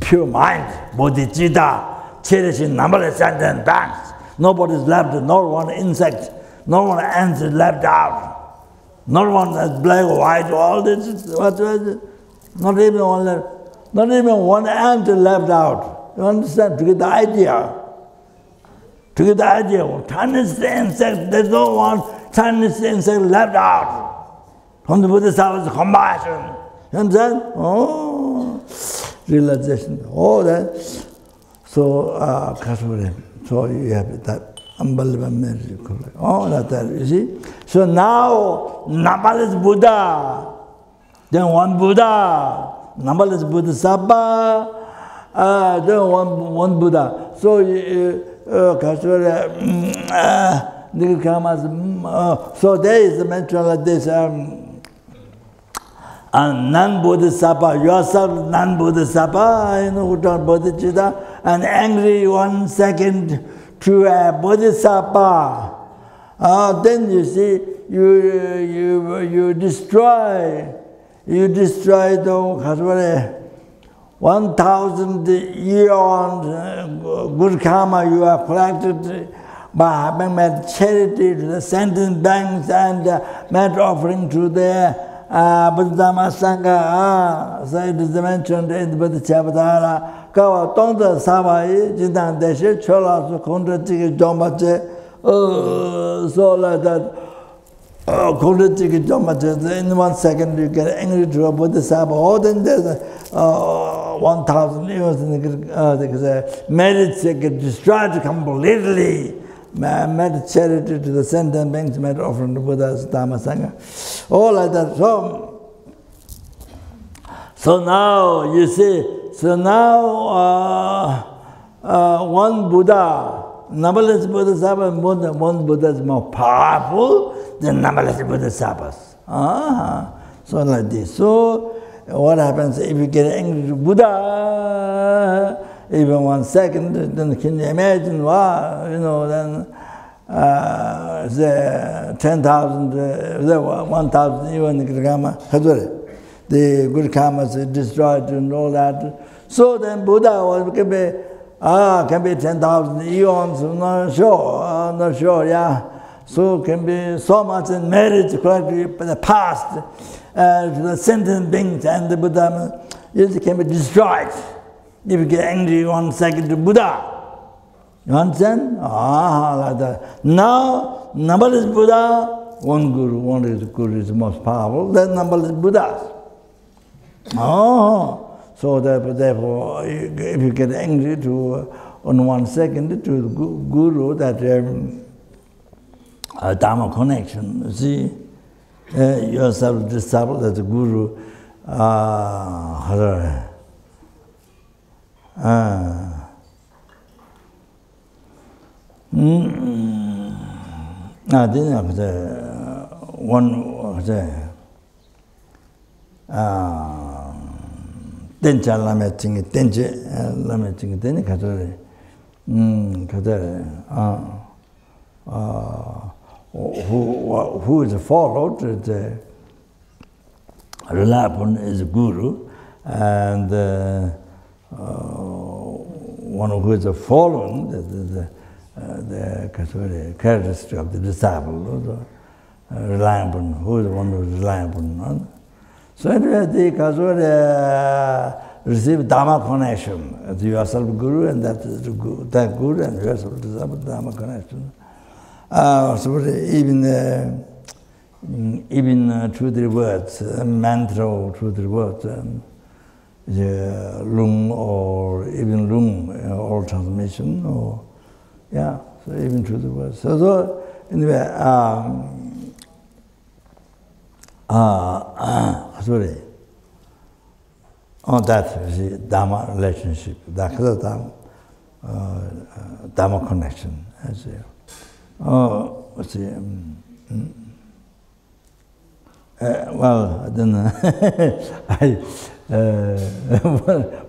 pure mind, bodhicitta, cherishing numberless sentient banks. Nobody's left, not one insect, not one ant is left out. Not one that's black or white, all this, what was it? Not even one ant is left out. You understand? To get the idea. Tiniest insect, there's no one tiniest insect left out. From the Buddha's compassion. You understand? Oh, realization. Oh, that. So, so you have that unbelievable merit. Oh, that, you see? So now, numberless Buddha, then one Buddha, numberless Bodhisattva, then one Buddha. So, so there is a mention like this, non-Bodhisattva, yourself non-Bodhisattva, who don't bodhicitta, and angry 1 second to a Bodhisattva. Then you see, you destroy the 1,000 eons good karma you have collected by having made charity to the sentient banks and made offering to the Madhyamaka Prasangika. So it is mentioned in the Bodhisattva. Kawa Tonda Savai, Jidan Deshe, Chola, Kundra Tiki Jomache, so like that. In 1 second you get angry to a Bodhisattva. Oh, then there's 1,000 years, merits get destroyed completely. Made charity to the sentient beings, made offering to Buddha's Dhamma Sangha. All like that. So now you see, one Buddha, numberless Bodhisattvas, one Buddha is more powerful than numberless Bodhisattvas. So like this. So what happens if you get angry to Buddha, even 1 second, then can you imagine, then the 10,000, 1,000, even the good karmas is destroyed and all that. So then Buddha can be 10,000 eons, not sure, yeah. So can be so much in merit collected in the past, the sentient beings and the Buddha, it can be destroyed. If you get angry 1 second to Buddha, you understand? Like that. Now, numberless Buddha, one Guru is the most powerful, then numberless Buddhas. So therefore, if you get angry on 1 second to the Guru, that Dharma connection, you see, yourself disciple, that the Guru, tencha lame chingi, tenche lame chingi, teni katori, who is followed, rely upon is Guru, and one who is following, the characteristic of the disciple, relying upon, who is the one who is relying upon. So anyway, the Kazore receive Dharma connection. Yourself Guru, and that is that Guru, and yourself disciple, Dharma connection. So even through the words, mantra through the words, lung or even lung, or transmission, or yeah. So even through the words. So anyway. Sorry. On that is the Dharma relationship, Dharma connection. Well, then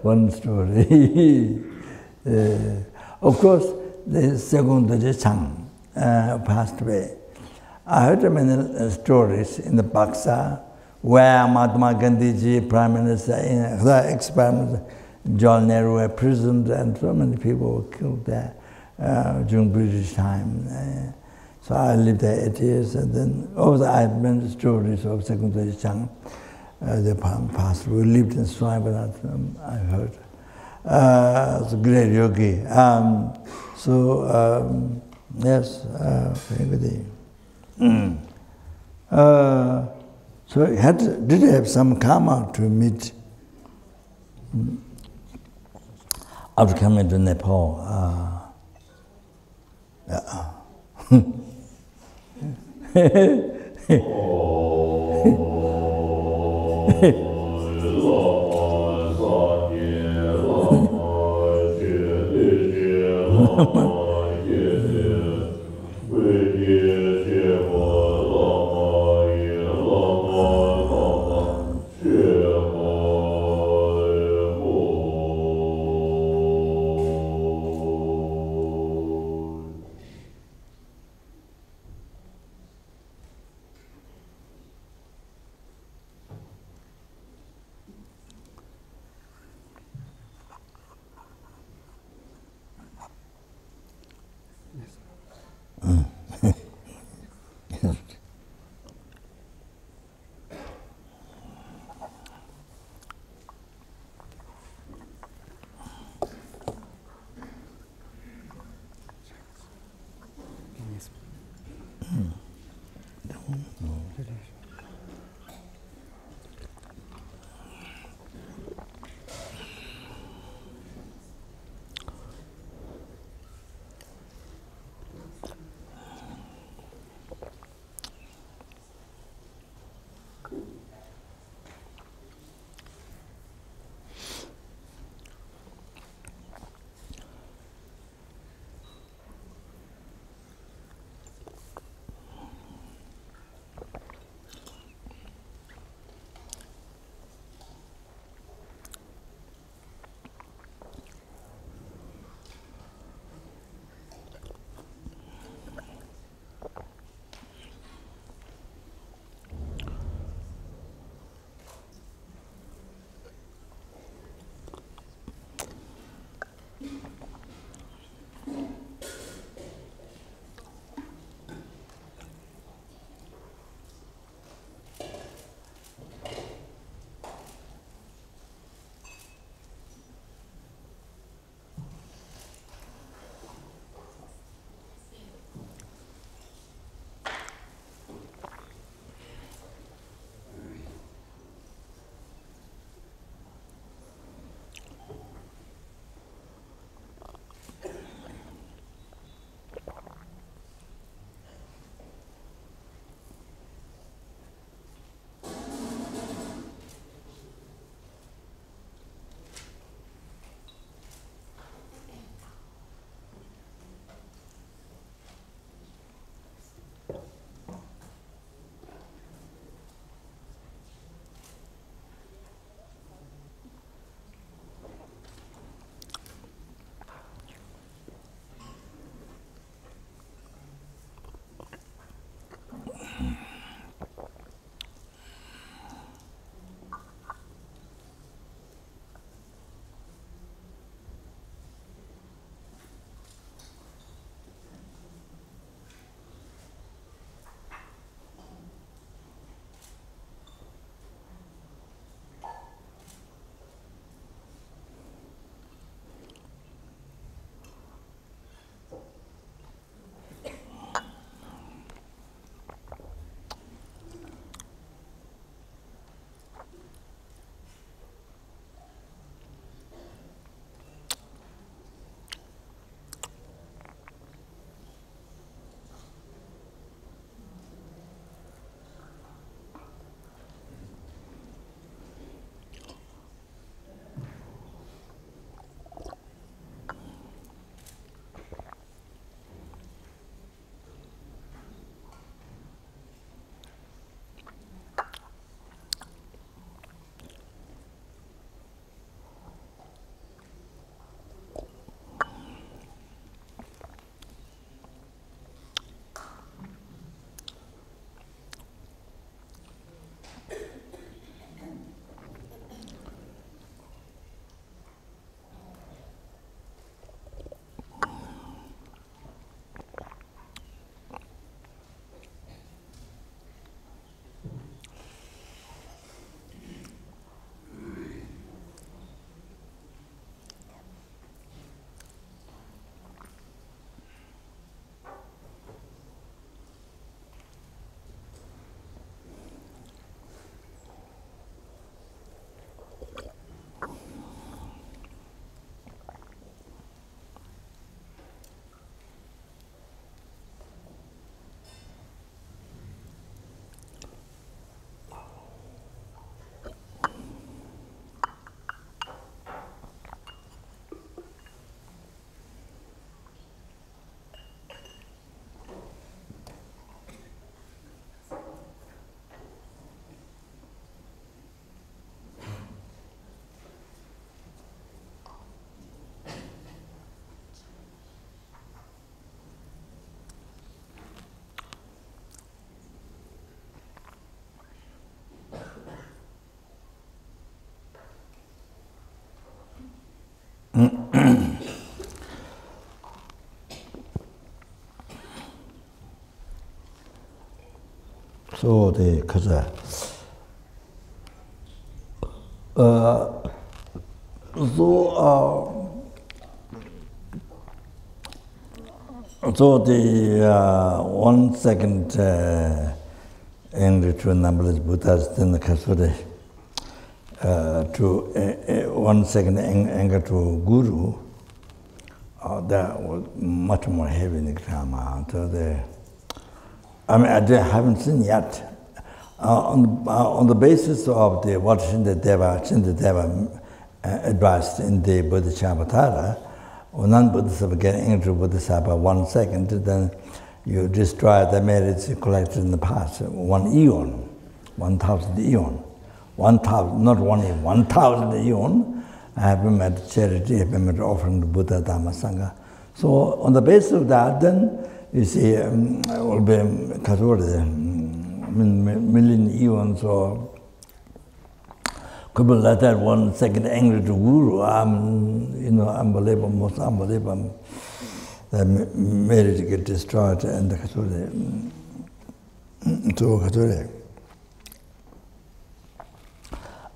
one story. Of course, the second Chang passed away. I heard many stories in the Paksa where Mahatma Gandhi, Prime Minister, the ex-Prime John Nehru were imprisoned, and so many people were killed there during British time. So I lived there 8 years, and then also I had many stories of Secretary Chang, the past who lived in Swaminarayan, I heard. It's a great yogi. Yes, very good. So he did have some karma to meet after coming to Nepal. So the kaza. So the 1 second angry to numberless Buddhas, then the kasure to 1 second anger to Guru, that was much more heavy in the Krama. So I haven't seen yet. On the basis of what Shindadeva advised in the Bodhisattva, when non-Bodhisattva get angry to Bodhisattva 1 second, then you destroy the merits you collected in the past. 1 eon, 1,000 eon. 1,000, not 1 eon, 1,000 eon. I have been at charity, I have been at offering to Buddha, Dhamma, Sangha. So on the basis of that, then you see, it will be million eons or could be like that 1 second angry to Guru. Unbelievable, most unbelievable. The merit to get destroyed and the Kature.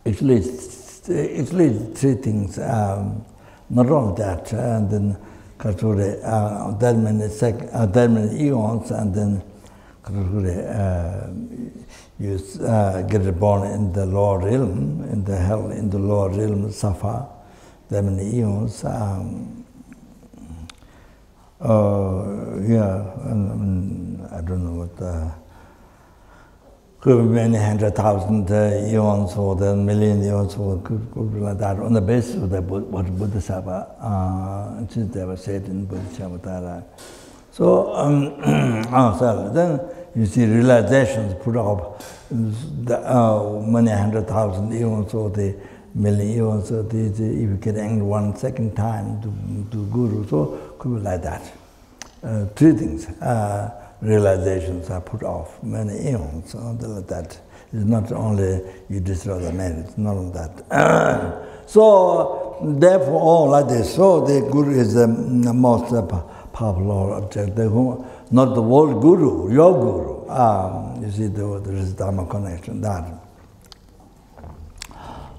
Actually, 3 things. Not only that, and then Kature, that many eons, and then Kature, you get born in the lower realm, in the hell, in the lower realm, suffer that many eons. I don't know what. Could be many 100,000 eons or then million eons or could be like that on the basis of what Bodhisattva Shindadeva said in Bodhisattva. So, then you see realizations put up many 100,000 eons or the million eons or if you get angry 1 second time to Guru, so could be like that. 3 things. Realizations are put off many eons, something like that. It's not only you destroy the merits, none of that. So, therefore, all like this. So, the Guru is the most powerful object. Not the world Guru, your Guru. You see, there is Dharma connection, that.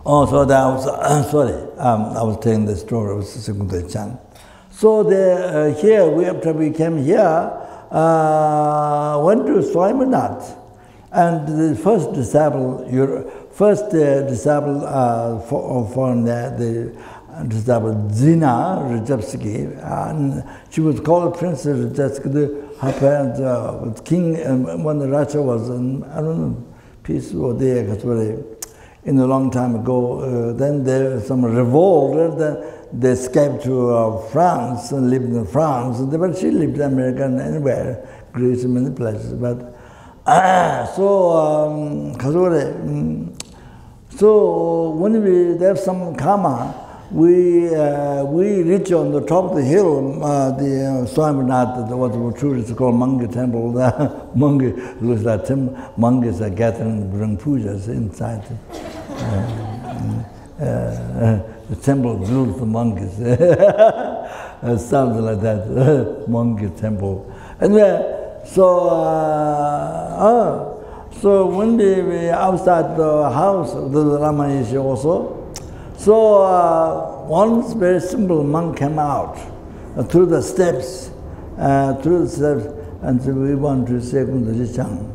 Oh, so that was, sorry, I was telling the story of Sekunda Chan. So, here, after we came here, went to Swaminath, and the first disciple, foreigner, the disciple Zina Rajapsky, and she was called Princess Rajapsky. Her parents, king, when Russia was, I don't know, peace or there, in a long time ago. Then there was some revolt. They escaped to France and lived in France. But she lived in America and anywhere, Greece and many places. But so when we have some karma, we reach on the top of the hill, the Swaminath, what is called Mangi Temple. The Mangi looks like monkeys are gathering, bring pujas inside. The temple built for monkeys. Sounds like that, monkey temple. Anyway, so when we outside the house, the Ramanishi also, so one very simple monk came out through the steps, and so we want to say Sekunda Chang.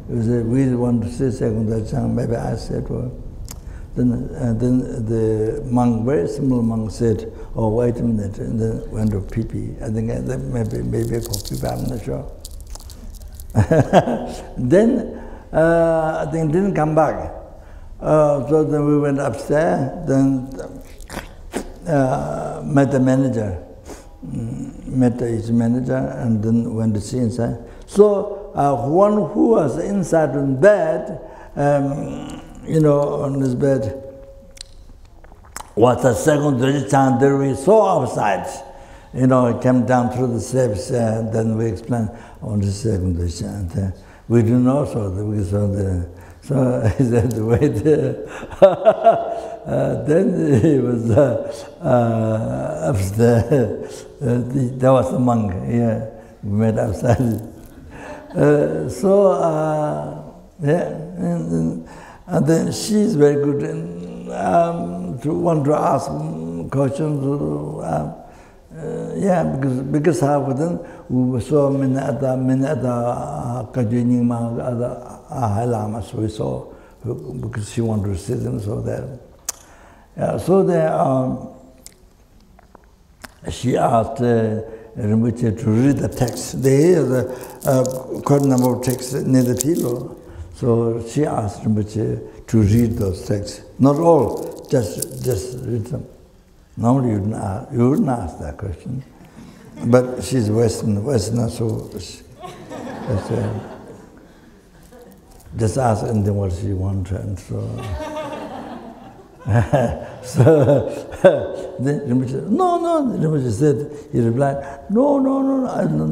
We want to say Sekunda Chang. Maybe I said, well. Then the monk, very simple monk, said, "Oh, wait a minute," and then went to pee. I think maybe I called pee, I'm not sure. Then I think didn't come back. So then we went upstairs. Then met the manager, his manager, and then went to see inside. So one who was inside in bed. On his bed, was a second Drijichan that we saw outside. He came down through the steps, and then we explained on the second Drijichan. We do know so that we saw So he said, wait. Then he was upstairs. There was a monk. Yeah, we met outside. Yeah, and then she's very good to want to ask questions. Yeah, because then we saw many other kajuning lamas we saw because she wanted to see them. So there, she asked Rinpoche to read the text. They have quite a number of texts near the pillow. So she asked Rinpoche to read those texts. Not all, just read them. Normally you wouldn't ask that question. But she's Westerner, so just ask anything what she wants. And so, then Rinpoche, no, Rinpoche said, he replied, no, I know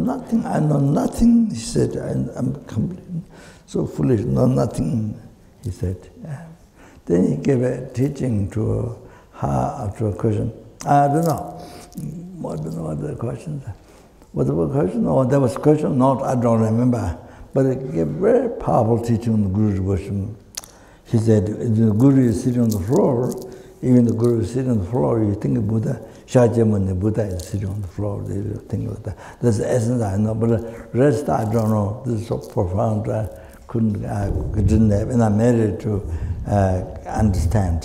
nothing, he said, I'm completely so foolish, know nothing, he said. Then he gave a teaching to her after a question. I don't know what the questions. What the question? Oh, there was a question, not, I don't remember. But he gave very powerful teaching on the Guru's worship. He said, the Guru is sitting on the floor, even the Guru is sitting on the floor, you think of Buddha, Shakyamuni, Buddha is sitting on the floor, they think of that. That's the essence I know, but the rest I don't know. This is so profound, I didn't have enough merit to understand.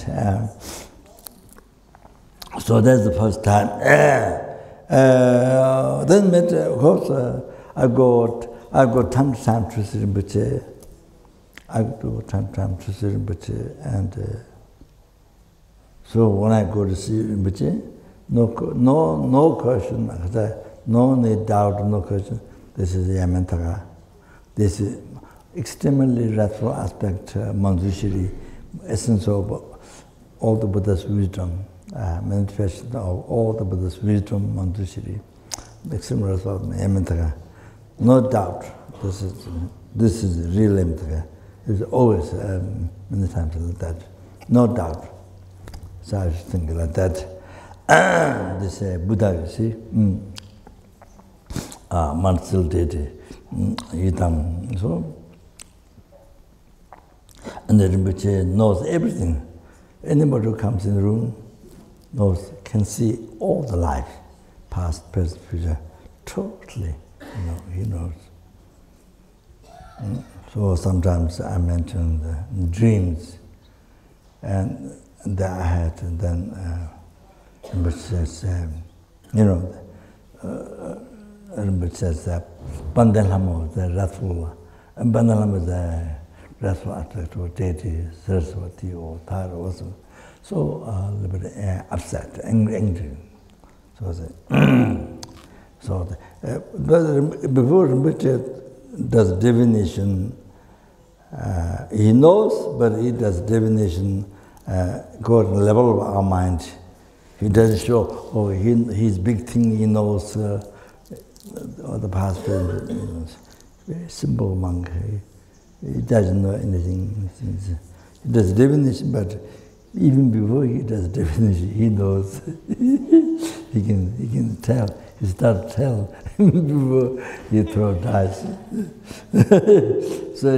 So that's the first time. Then, of course, I got time to see Rinpoche. I go time to see Rinpoche, and so when I go to see Rinpoche, no question, no need doubt, no question. This is Yamantaka. This is extremely wrathful aspect, Manjushri, essence of all the Buddha's wisdom, manifestation of all the Buddha's wisdom, Manjushri, extremely wrathful, Yamantaka. No doubt, this is real Yamantaka. It's always many times like that. No doubt. So I think like that. This Buddha, you see, Marcel did Yitam. So, and the Rinpoche knows everything. Anybody who comes in the room can see all the life, past, present, future, totally. He knows. So sometimes I mention the dreams, and that I had, and then Rinpoche says, Rinpoche says that Bandhalama was the wrathful, and Bandhalama was the wrathful aspect of deity, Saraswati or Tara also. So a little bit upset, angry. So before Rinpoche does divination, he knows, but he does divination go to the level of our mind. He doesn't show, his big thing, he knows all the past, very simple monk. He doesn't know anything. He does divination, but even before he does divination, he knows. he can tell. He starts to tell before he throws dice. So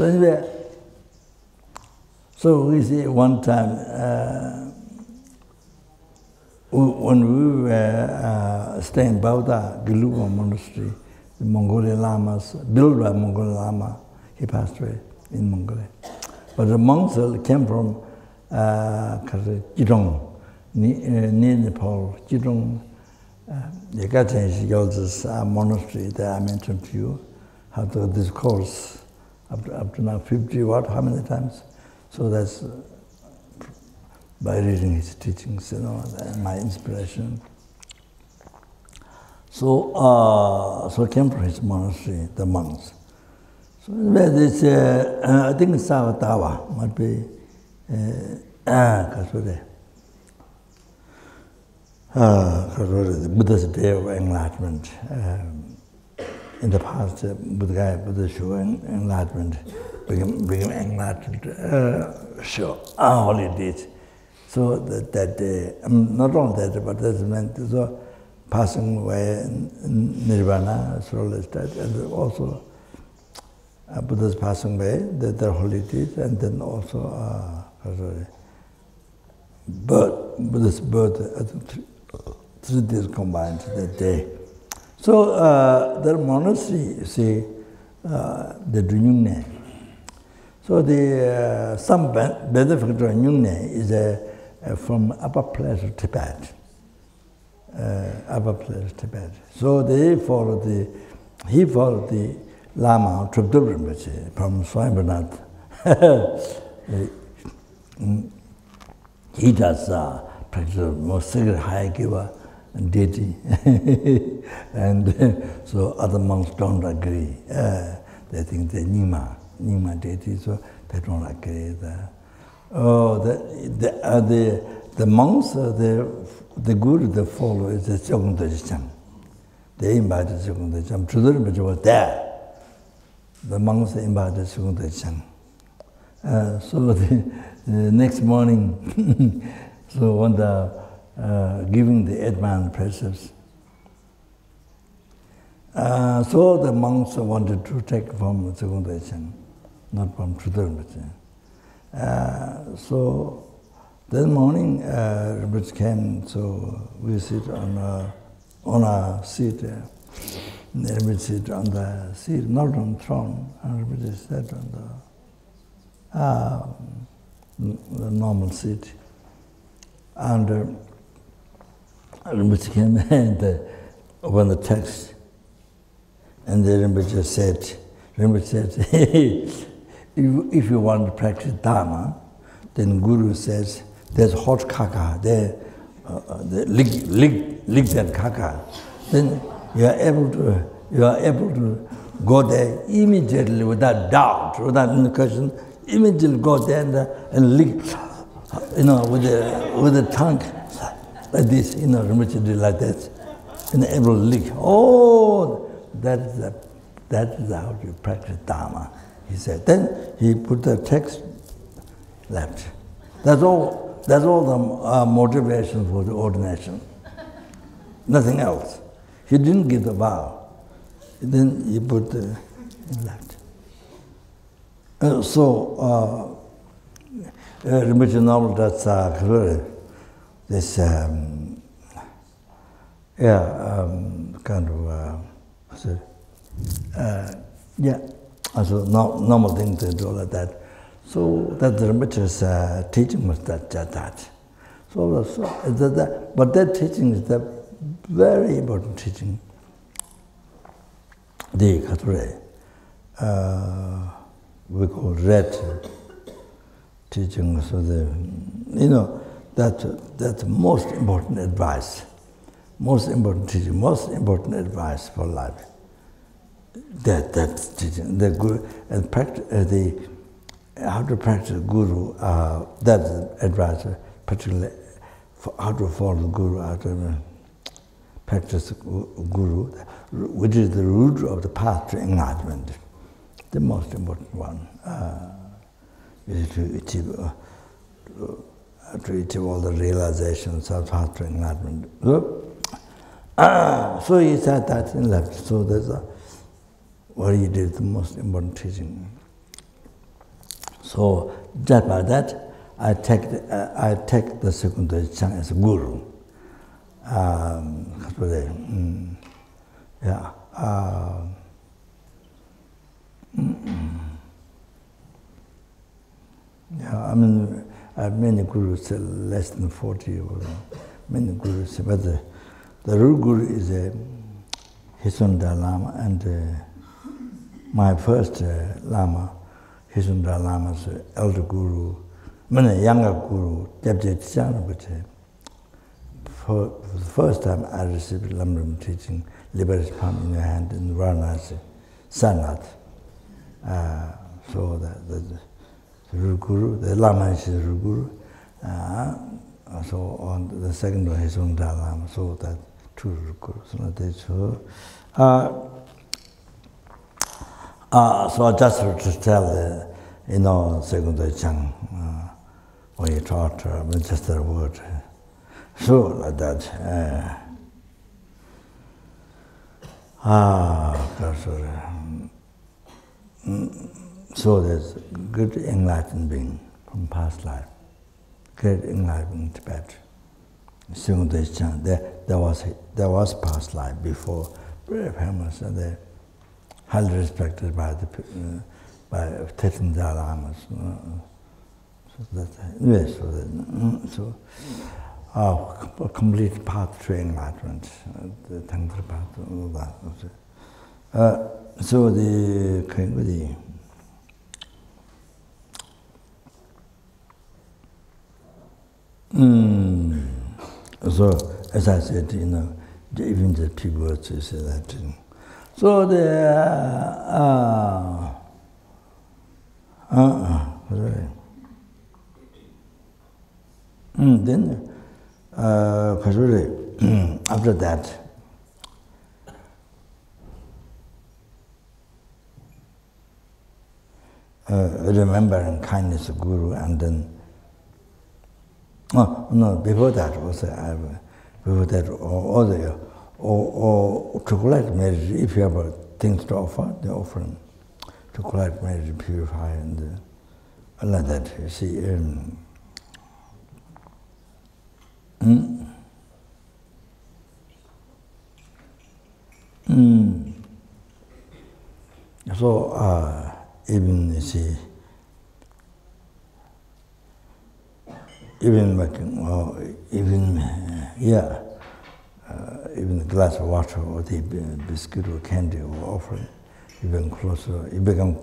anyway, so we see one time when we were staying in Bauda, Gelupa Monastery, the Mongolian Lamas, built by Mongolian Lama, he passed away in Mongolia. But the monks came from Jidong, near Nepal, Jidong. Yekachen's Yelz's monastery that I mentioned to you, how to this course up to now 50 how many times? So that's by reading his teachings, and my inspiration. So came from his monastery, the monks. So this, I think Savatawa might be Kasure. the Buddha's day of enlightenment. In the past, Buddha show enlightenment, became enlightened, show holidays. So that day, not only that, but that's meant so passing away in nirvana, as well as that, and also Buddha's passing away, the holidays, and then also Buddha's birth, 3 days combined that day. So the monastery, you see, the Nyungne. So the some benefit of Nyungne is from upper place of Tibet. Upper place of Tibet. So he followed the Lama Tribhuvan Rinpoche from Swayambhunath. He does practice of most sacred high giver and deity. And so other monks don't agree. They think they're Nyingma deity, so they don't agree. The monks, the guru they follow is the Chogun Dojichan. They invited Chogun Dojichan. Tribhuvan Rinpoche was there. The monks invited Chogun Dojichan. So the next morning, so when giving the 8 man precepts, so the monks wanted to take from Chogun Dojichan, not from Tribhuvan Rinpoche. So that morning, Rinpoche came, so we sit on a seat. Rinpoche sit on the seat, not on the throne, and Rinpoche sat on the normal seat. And Rinpoche came and opened the text, and the Rinpoche said, hey, if you want to practice Dharma, then Guru says, there's hot kaka, there, lick that kaka. Then you are able to go there immediately without doubt, without any question, immediately go there and lick, with the tongue like this, Rinpoche did like that, and able to lick. Oh, that is how you practice Dharma, he said. Then he put the text left. That's all the motivation for the ordination. Nothing else. He didn't give the vow. Then he put the left. Rinpoche novel that's this kind of also normal thing to do like that. So that the Rinpoche's teaching was that. But that teaching is the very important teaching. The Khature, we call red teaching. So that's most important advice, most important teaching, most important advice for life. That's teaching. The Guru and practice how to practice Guru. That's advice, particularly for how to follow the Guru, how to practice Guru, which is the root of the path to enlightenment. The most important one is to achieve all the realizations of path to enlightenment. So he said that and left. So that's what he did, the most important teaching. So just by that, I take the second Dojichan as a Guru. I mean, I have many gurus, less than 40 or many gurus, but the real Guru is Hisunda Lama, and my first Lama, Hisunda Lama's elder Guru, younger Guru, Debje Tshana. For the first time, I received Lamrim teaching, Liberty Palm in your hand in Varanasi, Sanat. So the real Guru, the Lama is the real Guru. so on the second one, his own Dalai, so that two gurus, so just to tell, second Chang, when he taught just a word, so like that. So there's good enlightened being from past life, great enlightened Tibet. There was past life before, very famous, and they're highly respected by the by Tibetan Dalai Lamas. So a complete path to enlightenment, the Tantra path, all that. So so as I said, even the people to say that. So then after that, remembering kindness of Guru, and then before that also or to collect marriage, if you have things to offer, the offering to collect marriage, purify, and like that. You see. So even you see, even making, even a glass of water or the biscuit or candy or offering, even closer, you become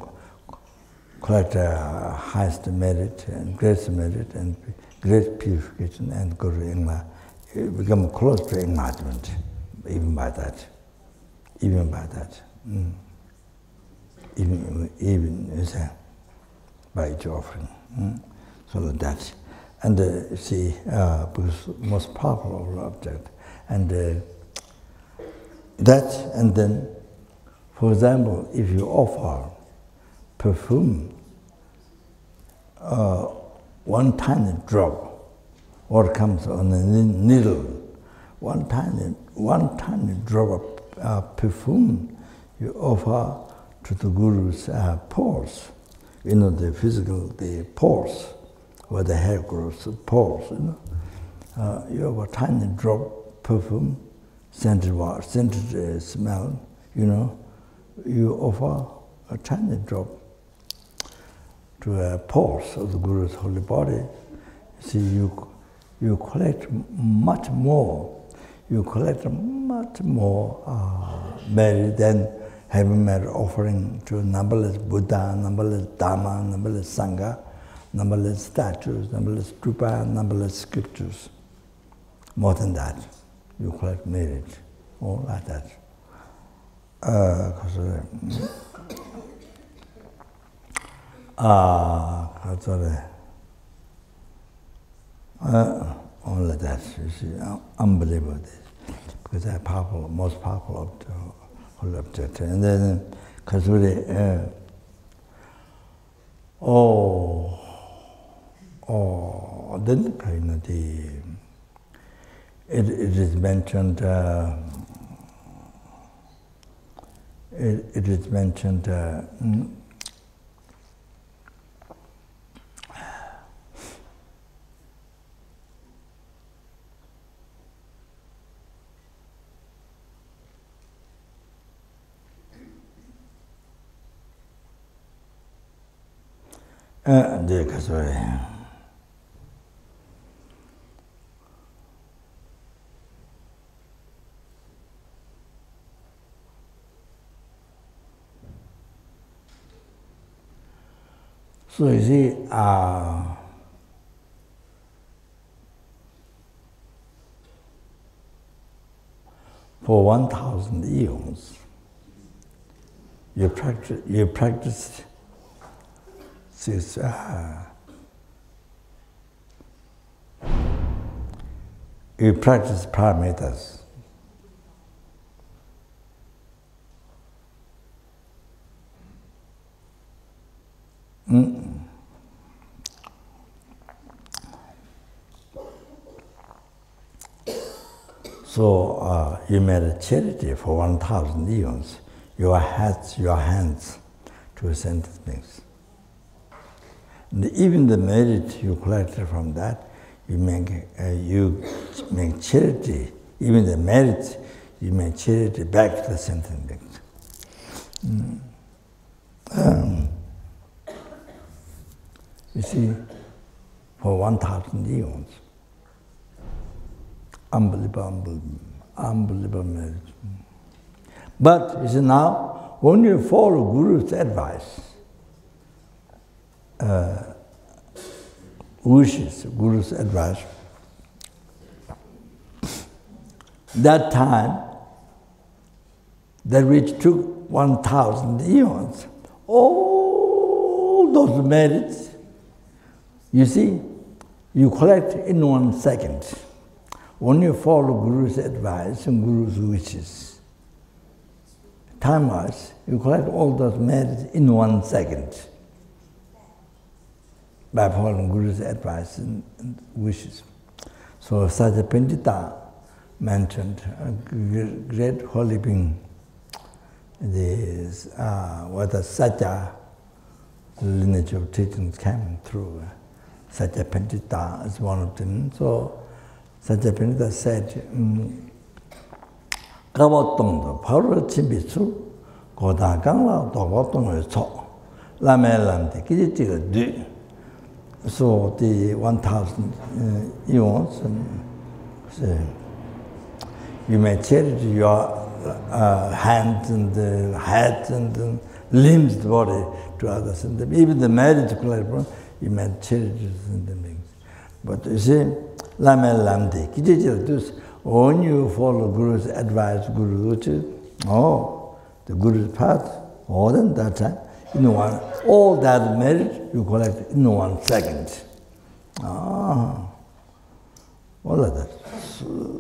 collect highest merit and greatest merit and great purification and go to enlightenment. You become close to enlightenment, even by that. Even by that. Even by each offering. So like that. And see, because most powerful object. And that, and then, for example, if you offer perfume, one tiny drop, what comes on a needle, one tiny drop of perfume you offer to the Guru's pores, the physical, the pores, where the hair grows, the pores, you have a tiny drop perfume, scented smell, you offer a tiny drop to a pores of the Guru's holy body. See, you collect much more. You collect much more merit than having merit offering to numberless Buddha, numberless Dhamma, numberless Sangha, numberless statues, numberless stupa, numberless scriptures. More than that, you collect merit, all like that. Only that, you see, unbelievable this, because they're powerful, most powerful of the whole object. And then, then it is mentioned. It is mentioned. So you see, for 1,000 eons, you practiced this you practice paramitas. So you made a charity for 1,000 eons. Your hands to sentient beings. And even the merit you collected from that, you make charity. Even the merit, you make charity back to the sentient beings. You see, for 1,000 eons. Unbelievable merit. But you see now, when you follow Guru's advice, wishes, Guru's advice, that time, that which took 1,000 eons, all those merits, you see, you collect in 1 second. When you follow Guru's advice and Guru's wishes, time-wise, you collect all those merits in 1 second by following Guru's advice and wishes. So Satya Pandita mentioned a great holy being, what the Satya lineage of teachings came through. Satya Pandita is one of them. So Satya Pandita said, Kawatongdo, Paru Chimbisu, Koda Gangla, Dogotong, So, Lamelamde, Kijitiga Du. So the 1,000 eons, you may charity your hands and the head and the limbs, the body to others. And even the marriage, you may charity in the beings. But you see, when you follow Guru's advice, the Guru's path, all in that time, all that merit you collect in 1 second. All of that,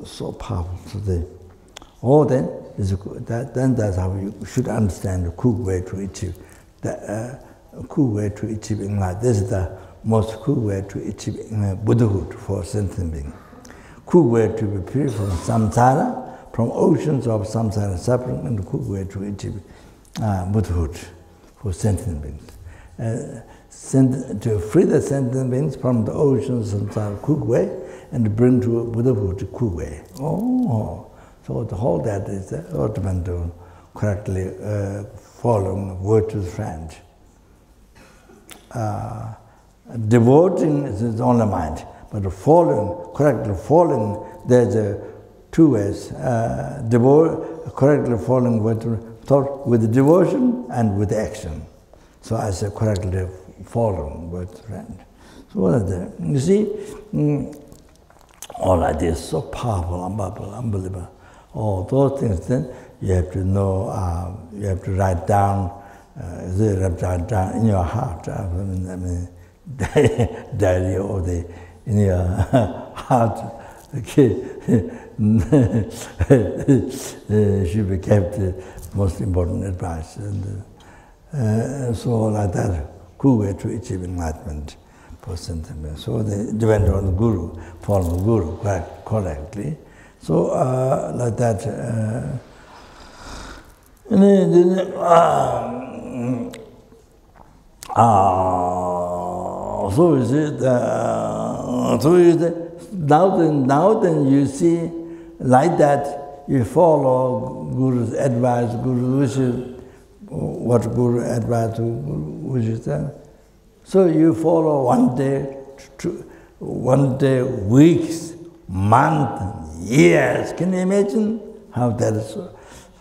so powerful today. Then that's how you should understand the cool way to achieve. Cool way to achieve enlightenment. This is the most cool way to achieve Buddhahood for sentient being. Cool way to be free from samsara, from oceans of samsara suffering, and the cool way to achieve Buddhahood for sentient beings. To free the sentient beings from the oceans of samsara cool way, and to bring to Buddhahood cool way. So the whole that is ultimate to correctly following virtuous friend. Devoting is only mind, but correctly following, there's 2 ways. Correctly following thought with devotion and with action. So I say correctly following with friend. So what is that? You see, all of this so powerful, unbelievable. All those things, then you have to know, you have to write down, in your heart. Diary or in your heart. Okay. Should be kept most important advice. And so like that, cool way to achieve enlightenment for sentiment. So they depend on the Guru, follow the Guru correctly. So like that, so is it, now then you see, like that, you follow Guru's advice, Guru's wishes, what Guru advised, wishes. So you follow 1 day, weeks, months, years. Can you imagine how that is,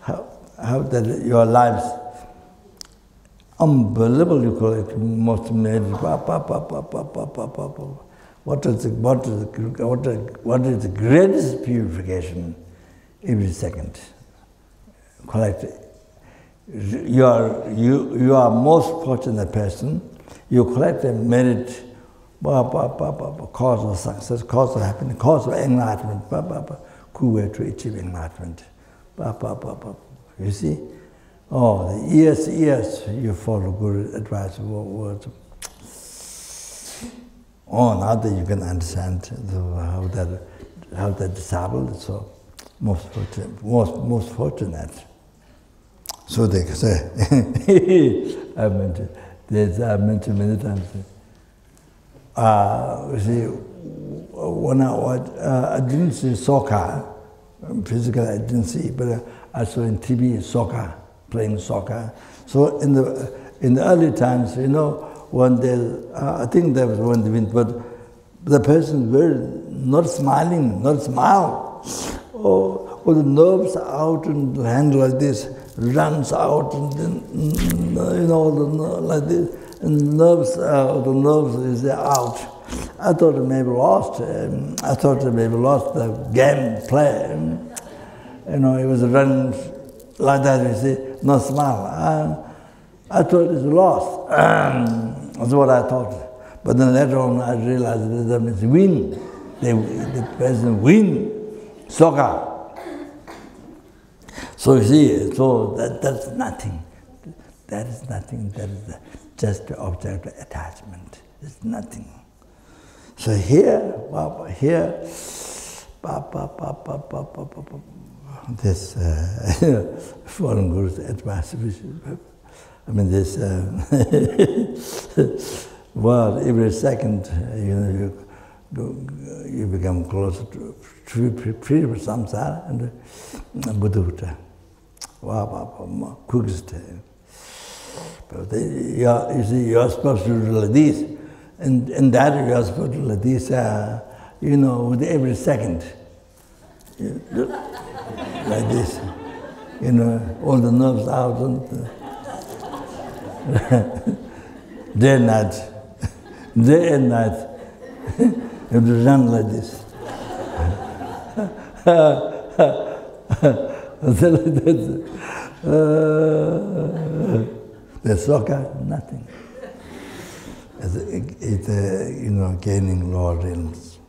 how that your lives unbelievable, you call it, most made. What is the greatest purification every second? Collect. You are most fortunate person. You collect a merit cause of success, cause of happiness, cause of enlightenment, cool way to achieve enlightenment. You see? Oh, the years you follow Guru's advice, words. Oh, now that you can understand how that disciple is so most fortunate. So they can say, I mentioned many times. You see, when I didn't see soccer, physically I didn't see, but I saw in TV soccer, playing soccer. So in the early times, you know, when I think there was one wind, but the person very not smiling, not smile. Oh, the nerves out and the hand like this, runs out and then, you know, like this, and the nerves is out. I thought it maybe lost. The game play. You know, he was running like that. You see, no smile. I thought it's lost. That's what I thought. But then later on, I realized that means win. The person win soccer. So you see, so that's nothing. That is nothing. That is just the object of attachment. It's nothing. So here, this foreign Guru's advice, I mean this well, every second, you know, you become closer to free from samsara and Buddha. Wow, quickest. But you see, you're supposed to do like this, and that you're supposed to do like this, you know, with every second. Like this, you know, all the nerves out, and day and night, day and night, you have to run like this. The soccer, nothing. It's you know, gaining lower realms,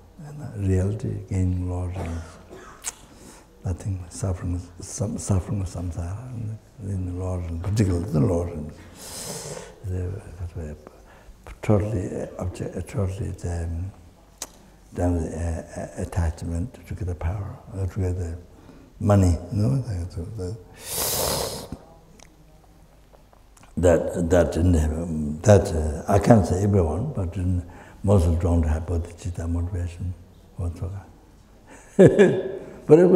reality, gaining lower realms. Nothing, suffering of samsara in the lower realms, particularly the lower realms. Totally down with attachment to get the power, to get the money, you know. That I can't say everyone, but most don't have bodhicitta motivation whatsoever. But if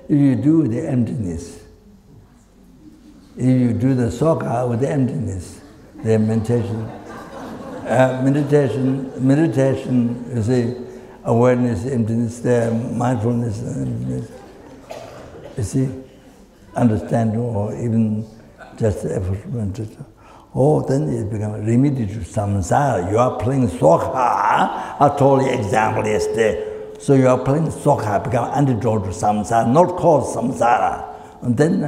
you do the emptiness, if you do the soka with the emptiness, the meditation, you see, awareness, emptiness, the mindfulness, emptiness, you see, understanding, or even just the effort. Oh, then it becomes remedy to samsara. You are playing soka. I told you example yesterday. So you are playing soka, become antidote to samsara, not cause samsara. And then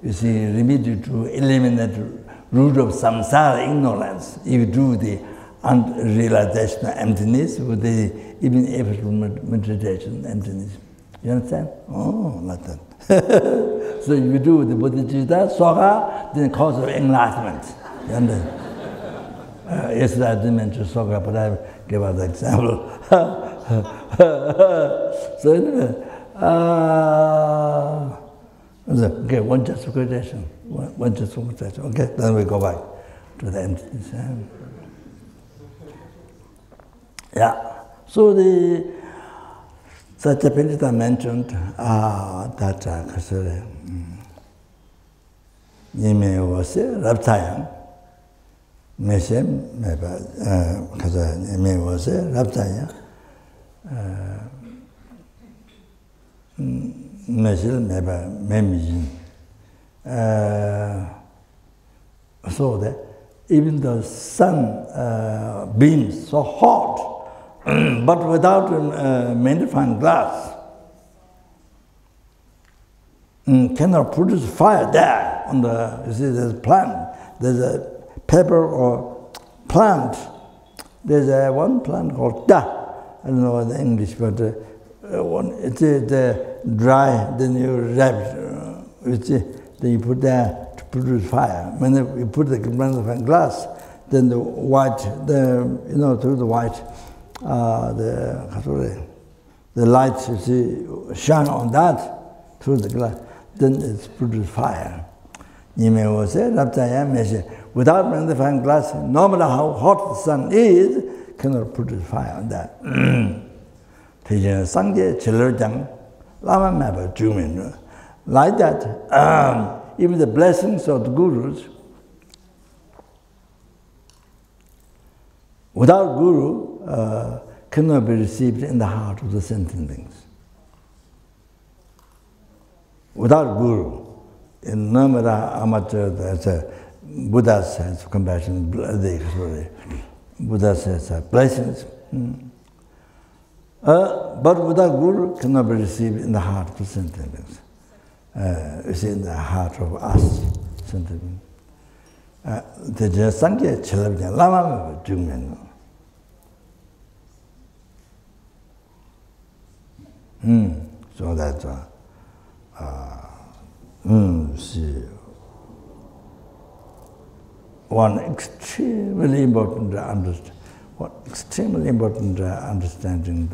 you see, remedy to eliminate the root of samsara, ignorance. If you do the realization of emptiness with the even effort of meditation, emptiness. You understand? Oh, like that. So if you do the bodhicitta, soka, then cause of enlightenment. You understand? Yesterday I didn't mention soka, but I gave out the example. So anyway, okay, one justification. One justification. Okay, then we go back to the emptiness. Yeah. So the Satyapindita mentioned that kasure yime wase raptayam mesem meba kaza yime wase raptayam mesil meba memijin. So that even the sun beams so hot, but without a magnifying glass, cannot produce fire there. On the, you see, there's a plant, there's a pepper or plant, There's one plant called da. I don't know the English, but it's dry, then you wrap it, then you put there to produce fire. When you put the magnifying glass, then the white, through the white, the light, you see, shine on that through the glass, then it's produce fire. You may well say, without magnifying glass, no matter how hot the sun is, cannot produce fire on that. Like that, even the blessings of the gurus, without guru, cannot be received in the heart of the sentient beings. Without guru, in no matter how much Buddha has compassion, Buddha says blessings. But without guru, cannot be received in the heart of the sentient beings. It's in the heart of us, sentient beings. The Sangye Chelabja Lama Jungmen. So that's one extremely important understanding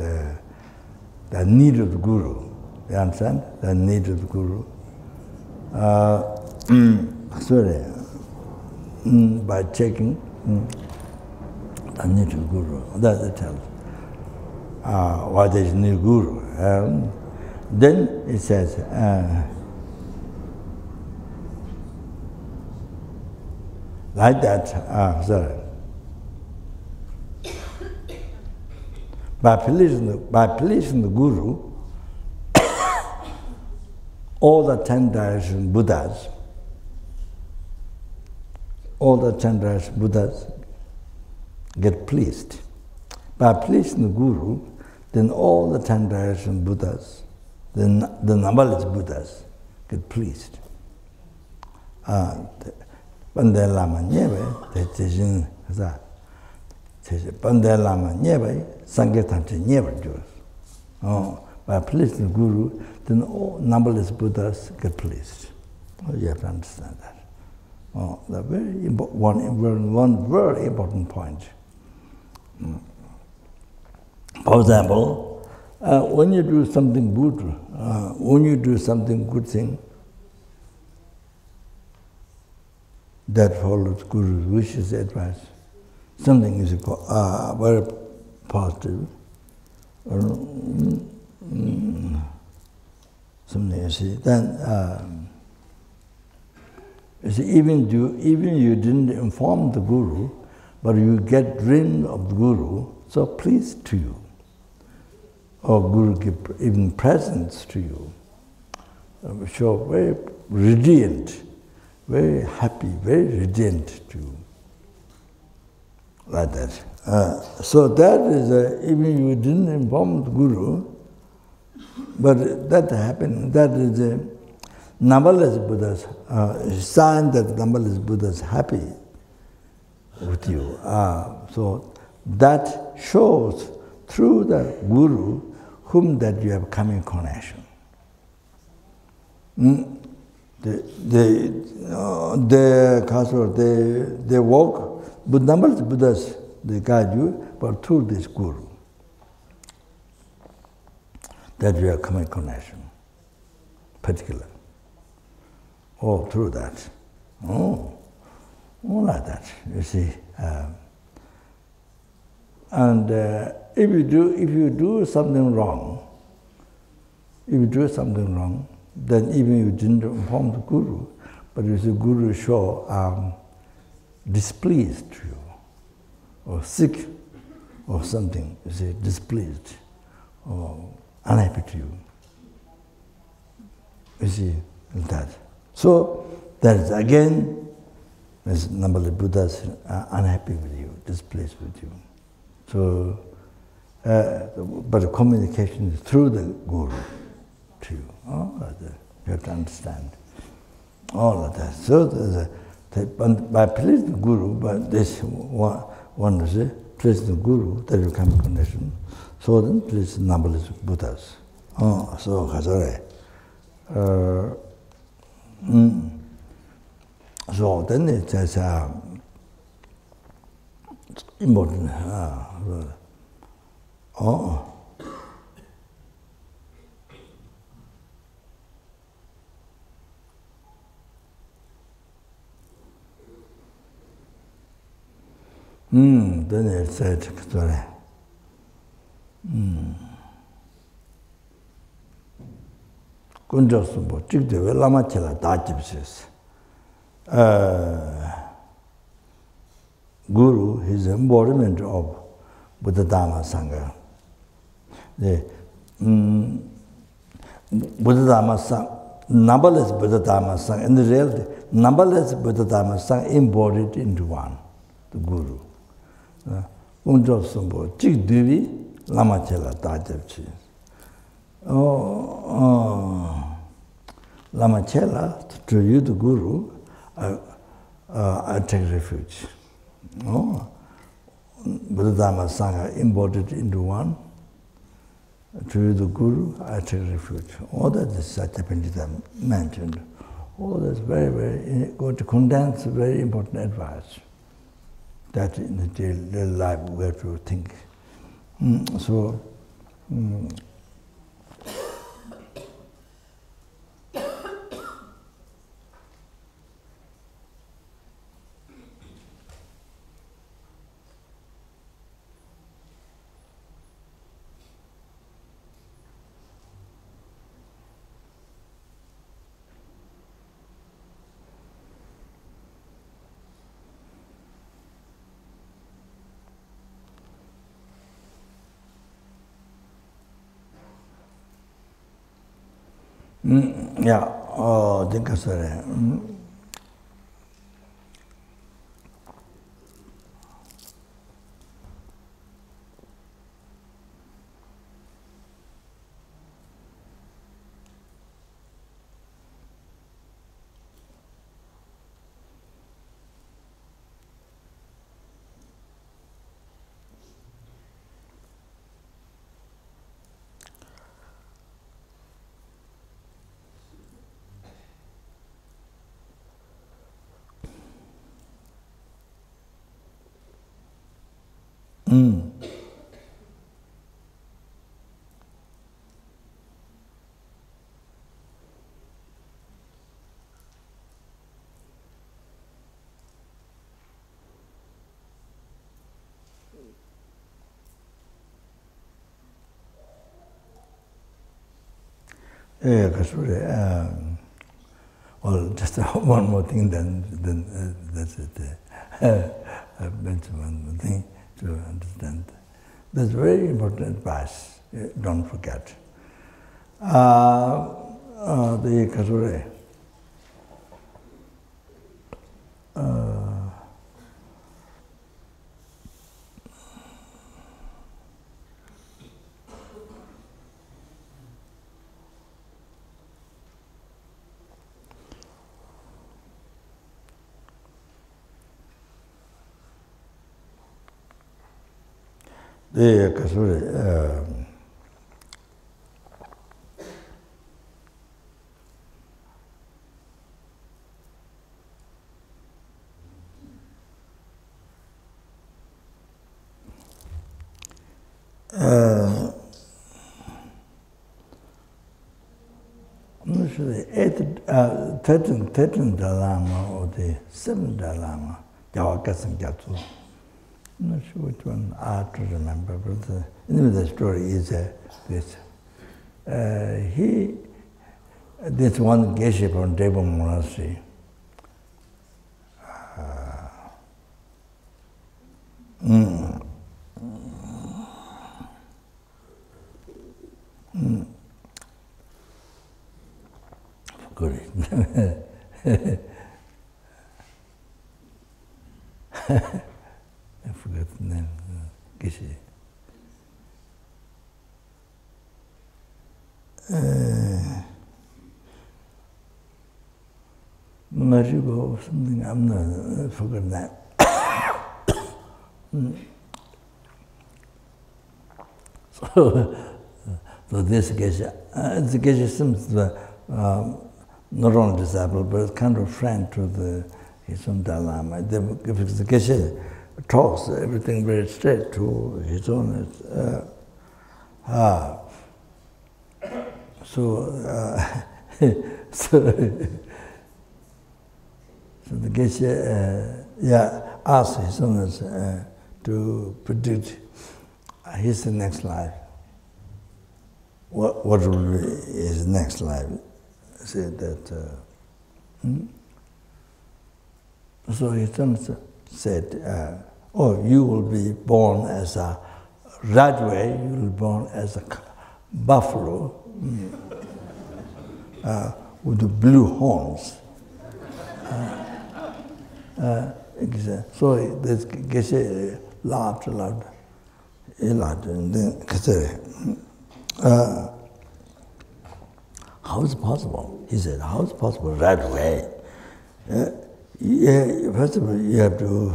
the need of the guru. You understand? The need of the guru. By checking the need of the guru. That tells why there is no guru. Then it says, like that, by pleasing the guru, all the 10 direction Buddhas, get pleased. By pleasing the guru, then all the 10 direction Buddhas, the numberless Buddhas, get pleased. Pandai Lama Nyebe, Tejin Haza. Pandai Lama Nyebe, Sangetanche Nyebe Jews. By pleasing the guru, then all numberless Buddhas get pleased. You have to understand that. The one very important point. For example, when you do something good, when you do something good thing, that follows Guru's wishes, advice. Something is very positive. Something you see. Then you see, even you didn't inform the Guru, but you get dream of the Guru, so pleased to you. Or Guru give even presents to you. Show very radiant, very happy, very radiant to you. Like that. So that is, even you didn't inform the Guru, but that happened. That is numberless Buddhas, sign that numberless Buddhas happy with you. So that shows through the Guru whom that you have come in connection. They walk with numberless Buddhas, they guide you, but through this Guru, that you have come in connection, particular. Oh, through that. Oh, like that, you see. And if you do something wrong, then even you didn't inform the Guru, but if the Guru show displeased to you, or sick, or something, you see, displeased, or unhappy to you. You see, that. So, that is again, there's numberless Buddhas unhappy with you, displeased with you. So, but the communication is through the Guru to you. You have to understand all of that. So, by pleasing the Guru, but this one is place the Guru, there will come a condition. So then place the numberless Buddhas. Oh, so Khazare. So then it's important. Oh. Then it said, sorry. Kunjosumbo, Chikdewe Lama Chela Dajibsis. Guru, his embodiment of Buddha Dhamma Sangha. The Buddha Dhamma Sangha, numberless Buddha Dhamma Sangha, in the reality, numberless Buddha Dhamma Sangha embodied into one, the Guru. Kunjosumbo, Chikdewe Lama Chela Dajibsis. Lama Chela, to you, the Guru, I take refuge. Buddha Dhamma Sangha embodied into one. To you, the Guru, I take refuge. All that is Satyapindita mentioned. All that's very, very going to condense very important advice that in the daily life we have to think. Think of it. Well, just one more thing, then that's it. I've mentioned one more thing to understand. That's very important advice. Don't forget. The Kasure. The Kasure. I'm not sure the 13th Dalai Lama or the 7th Dalai Lama, Jawakasan Gyatso. I'm not sure which one I have to remember, but anyway, the story is this. This one geshe from Deva Monastery. Forgot it. I forgot the name. Geshe. Marigo or something, I'm not, I forgot that. So this Geshe seems not only disciple, but kind of friend to his own Dalai Lama. The Geshe talks everything very straight to his own. So the Geshe asked his owners to predict his next life. What will be his next life? Said that. So his owners said, "Oh, you will be born as a right way. You will be born as a buffalo with the blue horns." So this Geshe laughed. He laughed, and then said, "How is it possible?" He said, "How is it possible right away? First of all, you have to,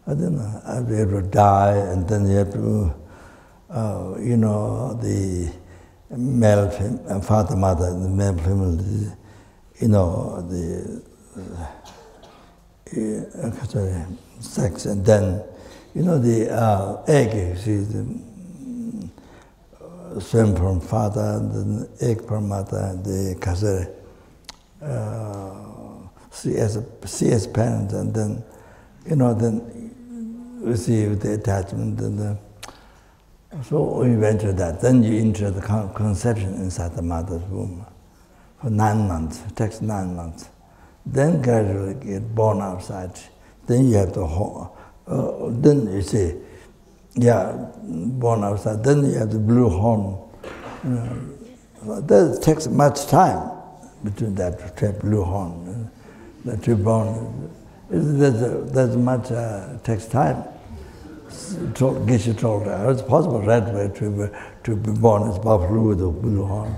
I don't know, you have to die, and then you have to, the male father, mother, the male family, the sex, and then, the egg, you see, swim from father, and then egg from mother, the kasere, see as parents, and then, then receive the attachment, and so eventually that. Then you enter the conception inside the mother's womb for 9 months. It takes 9 months. Then gradually get born outside. Then you have to, then you see, born outside. Then you have the blue horn. That takes much time between that to have blue horn. That you're born, that's much takes time. Geshe told her, it's possible right way to be born as buffalo with a blue horn.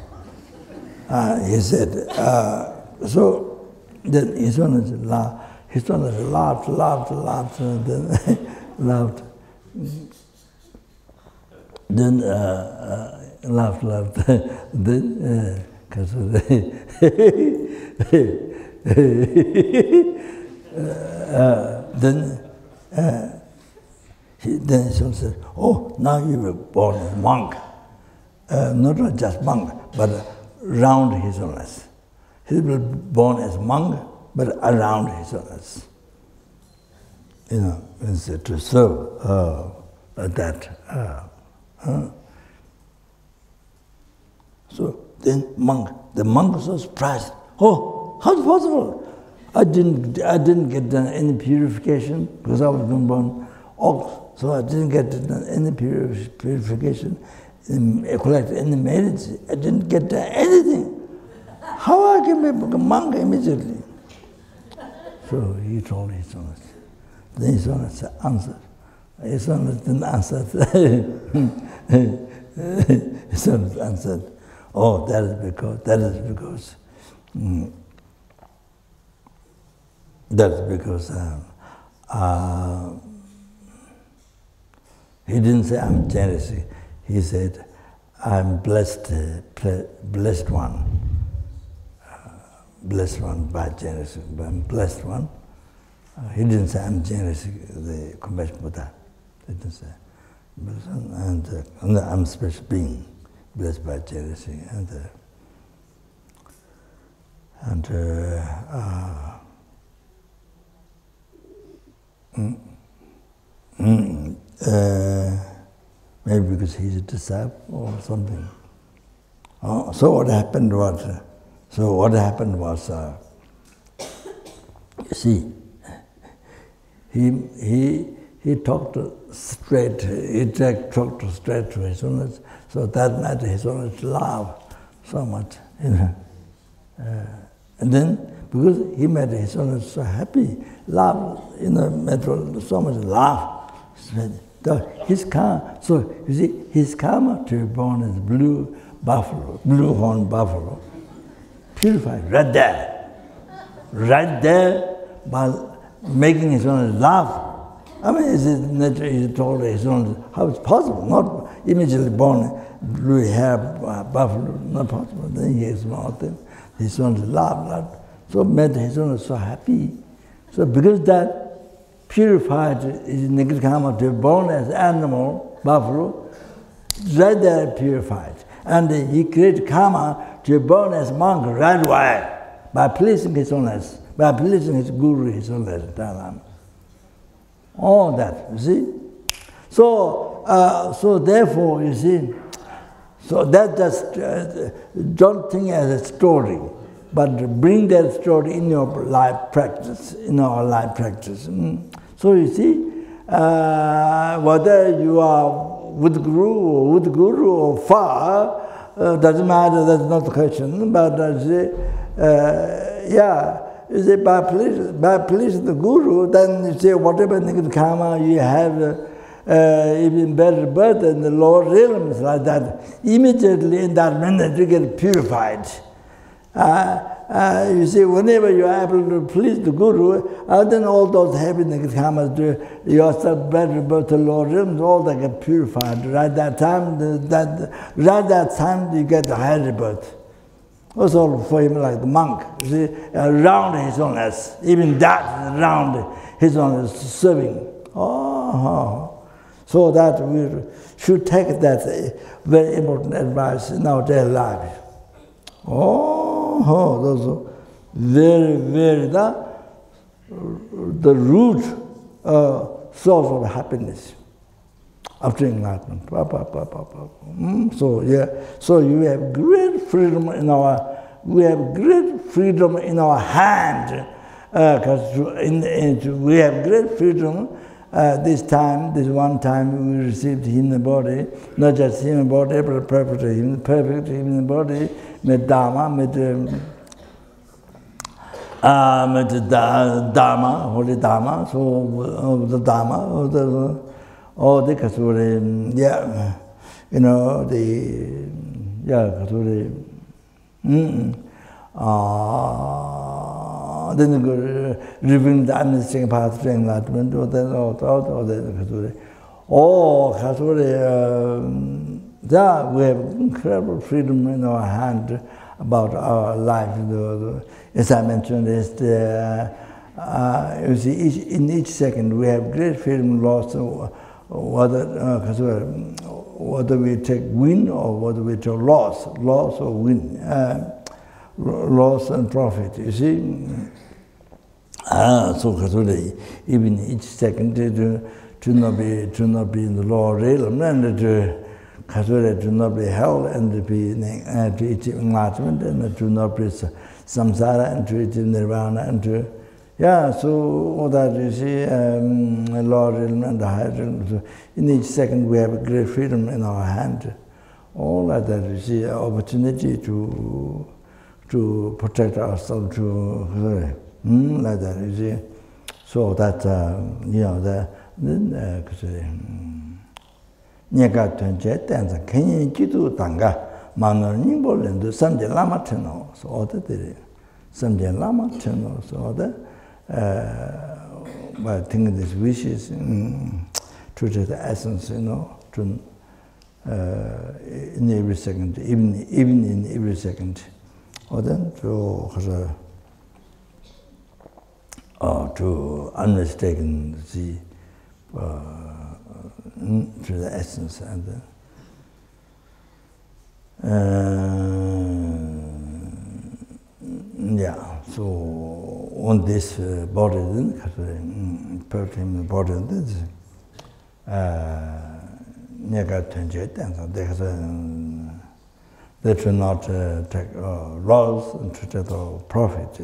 He said, so then his owners laughed, and then laughed. Then laughed. Then then he said, "Oh, now you were born as monk, not just monk, but around his owners. He was born as monk, but around his owners. To serve that." So then the monk was so surprised. "Oh, how's it possible? I didn't get done any purification because I was born ox, so I didn't get done any purification, collect any merits. I didn't get done anything. How I can become a monk immediately?" So he told his owners. Then his owners answered. His owners didn't answer. His owners answered, "Oh, that is because he didn't say I'm jealous. He said I'm blessed one. Blessed one by jealousy. I'm blessed one. He didn't say I'm jealous, the compassion Buddha. He didn't say. And I'm a special being, blessed by jealousy. Maybe because he's a disciple or something. So what happened was, you see, he talked straight. He talked straight to his owners. So that night his owners laughed so much, and then because he made his owners so happy, laugh, made so much laugh. His karma. So you see, his karma to be born as blue horn buffalo, purified right there, by making his owners laugh. I mean, he told his owners how it's possible. Not immediately born, blue hair, buffalo, not possible. Then he is mountain. His son laughed. So made his son so happy. So because that purified his negative karma to be born as animal, buffalo, right there purified. And he created karma to be born as monk right away by pleasing his owners, by pleasing his guru, his owners. All that, you see. So therefore, you see, so that just don't think as a story, but bring that story in your life practice, in our life practice. So you see, whether you are with Guru or far, doesn't matter. That's not the question. But you say by pleasing the Guru, then you say whatever negative karma you have. Even better birth in the lower realms like that, immediately in that minute you get purified. You see, whenever you are able to please the Guru, then all those heavy negative karmas, yourself better birth to lower realms, all that get purified. Right that time you get the higher birth. Also for him like the monk, you see, around his owners, even that around his owners serving. So that we should take that very important advice in our daily life. Those are very, very, the root source of happiness after enlightenment. So you have great freedom in our hand. We have great freedom. This one time we received human body, not just human body, but perfect human body, with Dharma, Dharma, holy Dharma, so the Dharma, the Kasuri, then revealing the administrating path to enlightenment, we have incredible freedom in our hand about our life. As I mentioned, you see, in each second we have great freedom loss, whether we take win or whether we take loss or win. Loss and profit, you see. Even each second to not be in the lower realm and to not be held and to achieve enlightenment and to not be samsara and to achieve nirvana and to so all that you see, lower realm and the higher realm. So in each second we have a great freedom in our hand. All that you see, opportunity to protect ourselves, like that, you see. So that, Nyaka Tunche, Tanza, Kenyan Kitu Tanga, Mano Nimbo Lendu, Samje Lama Teno, so all that did it. Samje Lama Teno, so all that. By thinking these wishes, to the essence, to in every second, even in every second. Or then to unmistaken see to the essence and so on this body then perfect body this they should not take loss and to take profit,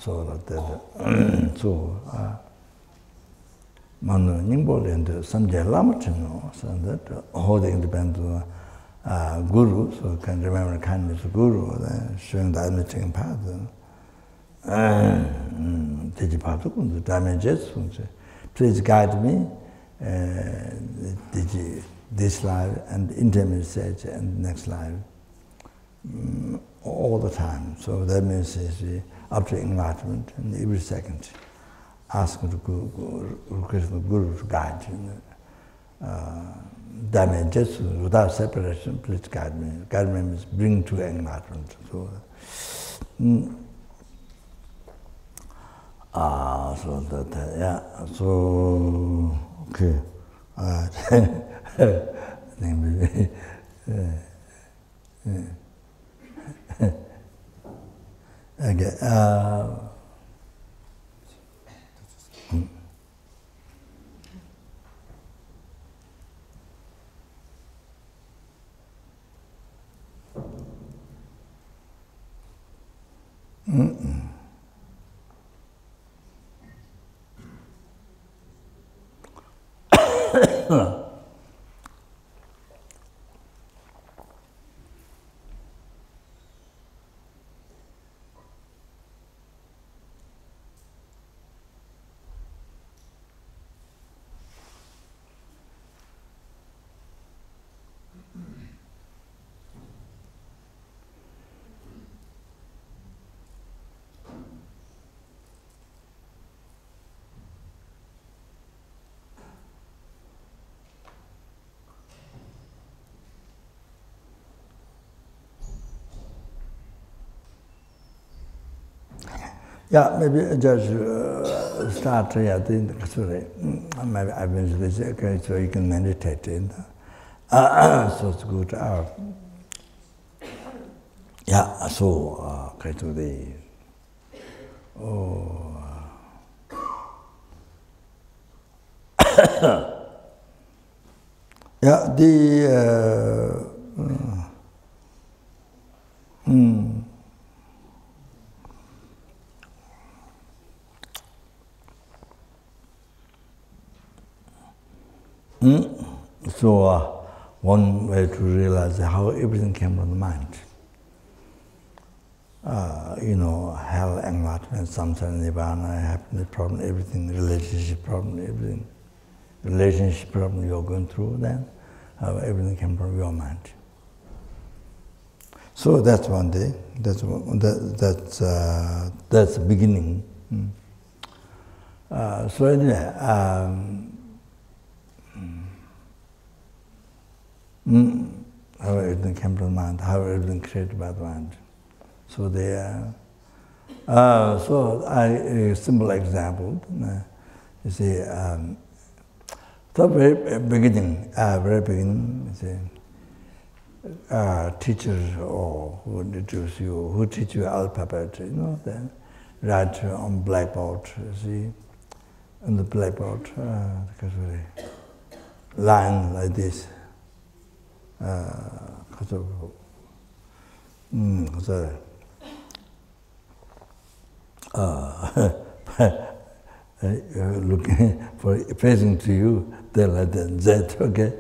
so that Manu Nimbo and Samjay Lamachino, so that holding depends on Guru, so can remember kindness of Guru, showing the administrating path. Tejipatu, damages, please guide me, this life and intermediate and next life, all the time. So that means after enlightenment, and every second, ask the Guru, request the Guru to guide you. damages without separation, please guide me. Guide me means bring to enlightenment. So, so that, yeah, so, okay. I think maybe, okay. Yeah, maybe just start. Yeah, sorry. Maybe I mentioned this. Okay, so you can meditate in. So it's good. Yeah. So okay, to the. Oh. Yeah, the. So one way to realize how everything came from the mind. Hell, enlightenment, samsara, nirvana, happiness problem, everything, relationship problem, everything. Relationship problem you're going through, then everything came from your mind. So that's one day. That's the beginning. So anyway. How everything came from the mind, how everything created by the mind. So a simple example. You see, the very beginning, you see, teachers who introduce you, who teach you alphabet, then write on blackboard. You see, on the blackboard, line like this. Looking for facing to you, then like that Z, okay,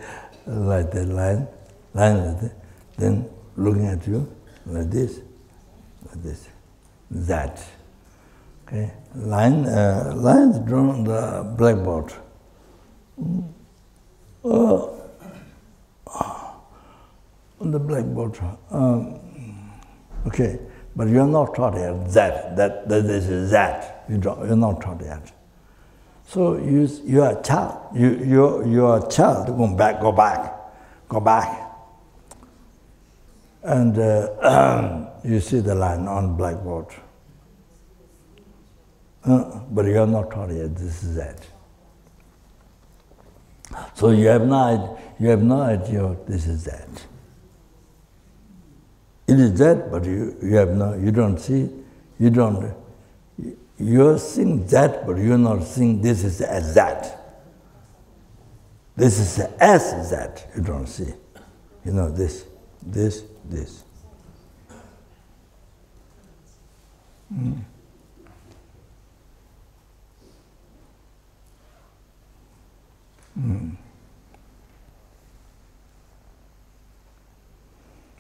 like that line like that. Then looking at you like this, that, okay. Lines drawn on the blackboard. On the blackboard. Okay, but you're not taught yet that this is that. You're not taught yet. So you are a child. You are a child. Go back. And you see the line on blackboard. But you're not taught yet. This is that. So you have no idea this is that. It is that, but you don't see, you're seeing that, but you're not seeing this is as that. This is as that, you don't see. This.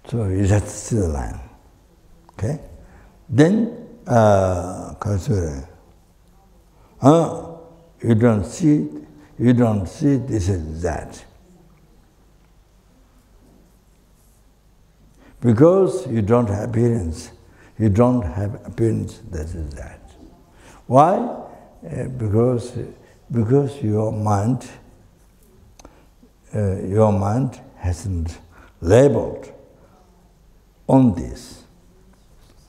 So you have to see the line, okay? Then, you don't see this is that. Because you don't have appearance. You don't have appearance, this is that. Why? Because your mind, your mind hasn't labeled on this,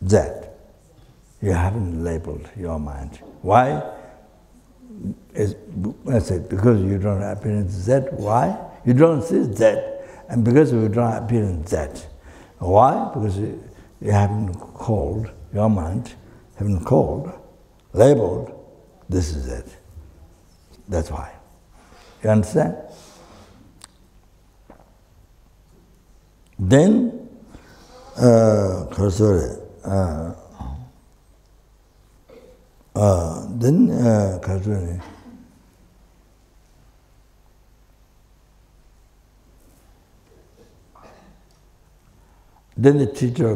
that. You haven't labeled your mind. Why? I said, because you don't appear in that. Why? You don't see that. And because you don't appear in that. Why? Because you haven't called, your mind haven't called, labeled, this is it. That's why. You understand? Then, then the teacher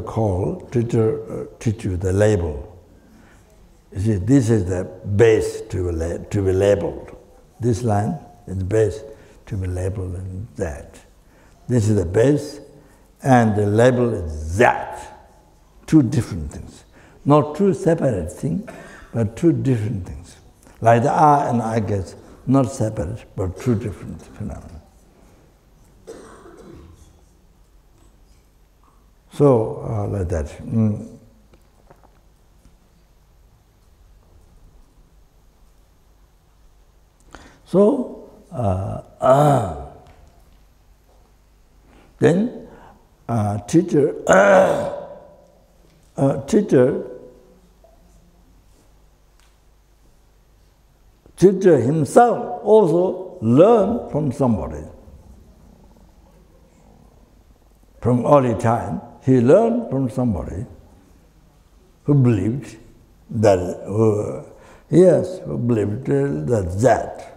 teach you the label. You see, this is the base to be labeled. This line is the base to be labeled in that. This is the base, and the label is that. Two different things. Not two separate things, but two different things. Like the eye and eye gaze, not separate, but two different phenomena. So, like that. So, then teacher himself also learned from somebody. From early time, he learned from somebody who believed that, who believed that.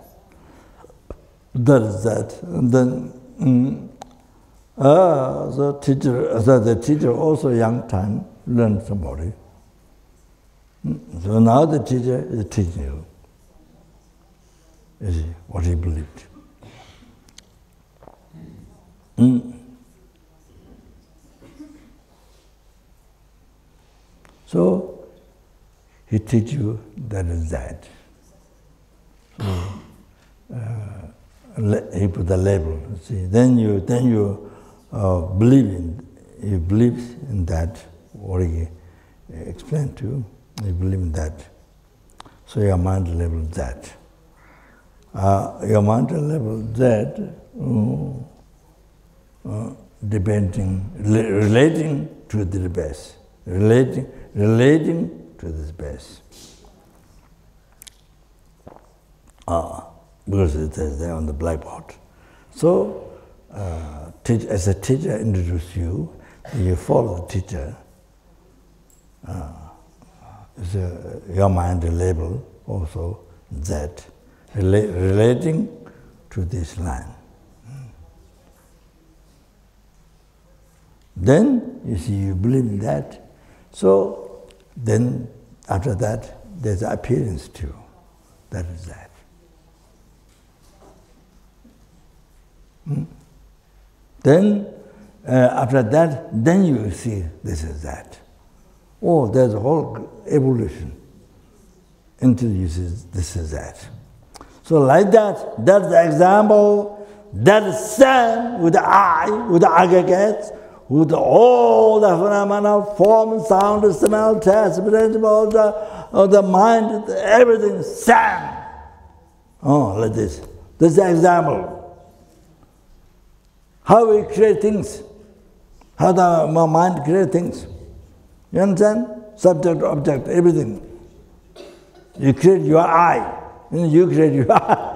And then the teacher also young time learned somebody. So now the teacher is teaching you. You see, what he believed. So he teach you that is that. He put the label. See, then you believe in that. What he explained to you, you believe in that. So your mind labels that. Your mind labels that, relating to the base, relating to this base. Because it is there on the blackboard. So, as a teacher introduces you, you follow the teacher. Your mind label also that, relating to this line. Then, you see, you believe in that. So, then, after that, there's appearance too. That is that. Then, after that, then you see this is that. Oh, there's a whole evolution until you see this is that. So like that, that's the example, that is same with the eye, with the aggregates, with all the phenomena, form, sound, smell, taste, all the mind, everything same. Oh, like this. This is the example. How we create things, how the mind creates things. You understand? Subject, object, everything. You create your eye, and you create your eye.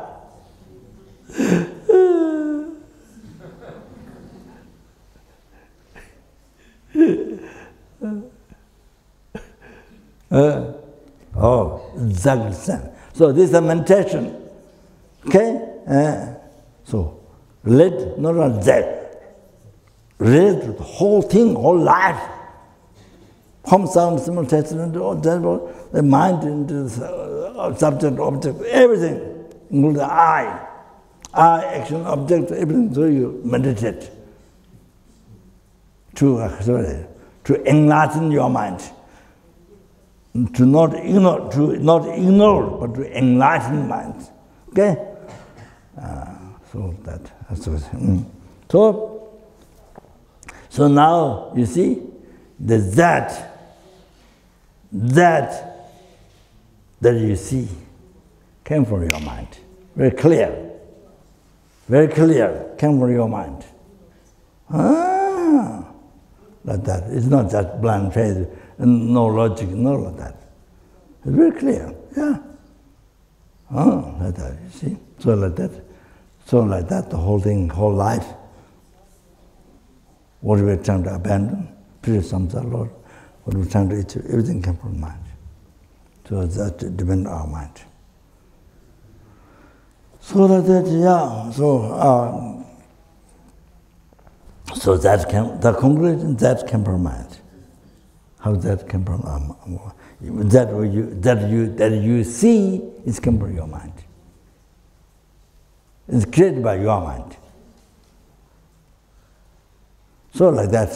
Exactly same. So this is a meditation. Okay? So relate not on that. Relate to the whole thing, whole life. Form, sound, smell, taste, the mind into the subject, object, everything, including the eye. Eye, action, object, everything. So you meditate to enlighten your mind. To not ignore, but to enlighten mind. Okay? So that. So now you see that you see came from your mind. Very clear, came from your mind. Like that. It's not just blind faith, and no logic, no like that. It's very clear, yeah. Like that, you see? So like that, the whole thing, whole life, what we're trying to abandon, pure samsara, Lord, what we're trying to achieve, everything comes from mind. So that depends on our mind. So like that, yeah, so that the conclusion, that came from mind. How that came from that you see is come from your mind. It's created by your mind. So like that.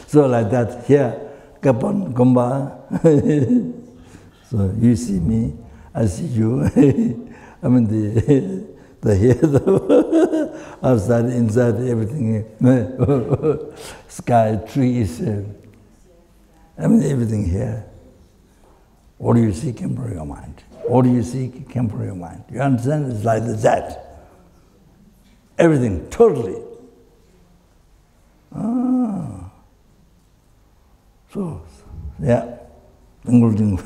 So like that here, Kopan, Gomba. So you see me, I see you. I mean the here, the outside, inside, everything. Sky, trees, I mean everything here. What do you see came from your mind? What do you see came from your mind? You understand? It's like that. Everything, totally. So, yeah, including, I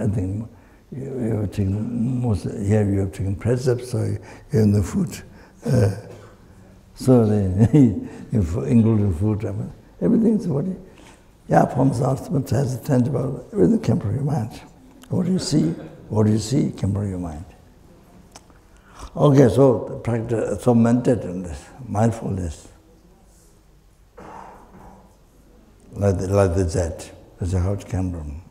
think, you have taken most, here you have taken precepts, so you have the food. So, including food, everything's what you, yeah, forms out, but has a tangible, everything came from your mind. What do you see came from your mind. Okay, so the practice, so meditation, mindfulness, like the that. That's how it came from.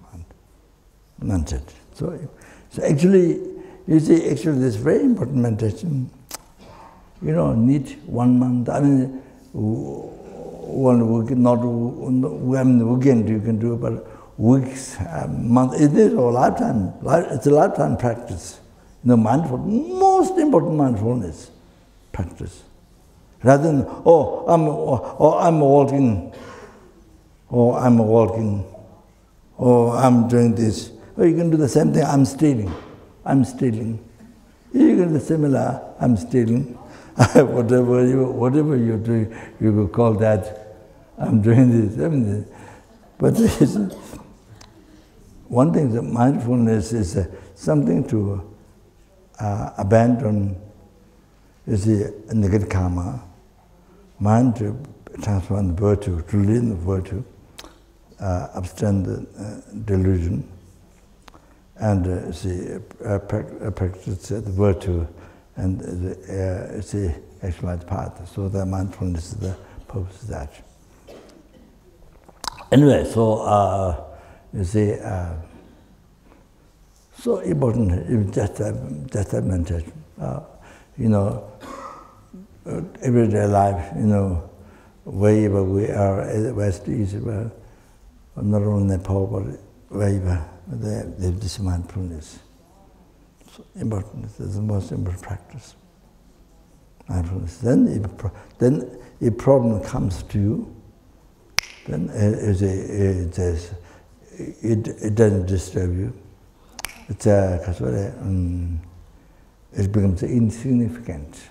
Meditation. So actually, you see, actually this very important meditation, need 1 month. I mean, 1 week, not weekend you can do, but weeks, month. It is a lifetime. It's a lifetime practice. Most important mindfulness practice. Rather than I'm walking, I'm doing this. Or you can do the same thing. I'm stealing. You can do similar. I'm stealing. Whatever you do, you will call that. I'm doing this. But one thing, that mindfulness is something to abandon. You see, negative karma, mind to transform the virtue, to learn the virtue, abstain the delusion, and practice the virtue and the actualized path. So the mindfulness is the purpose of that. Anyway, so so important, just that meditation. Everyday life, wherever we are, West, East, not only Nepal, but wherever, they have this mindfulness. So important, it's the most important practice. Mindfulness. Then a problem comes to you, then it doesn't disturb you. It's it becomes insignificant.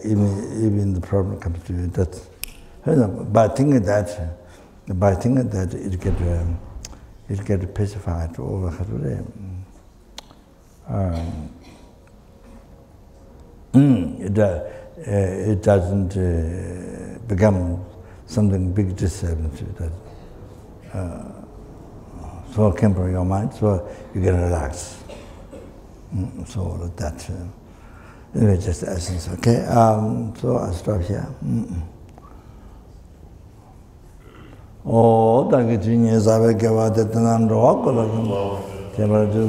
Even the problem comes to you. By thinking that, it get pacified. It doesn't become something big disturbance. So it came from your mind, so you get relaxed. So that, anyway, just the essence, okay? So I'll stop here. Thank you, Sabe Kava, the Tanan Rock, Kava, the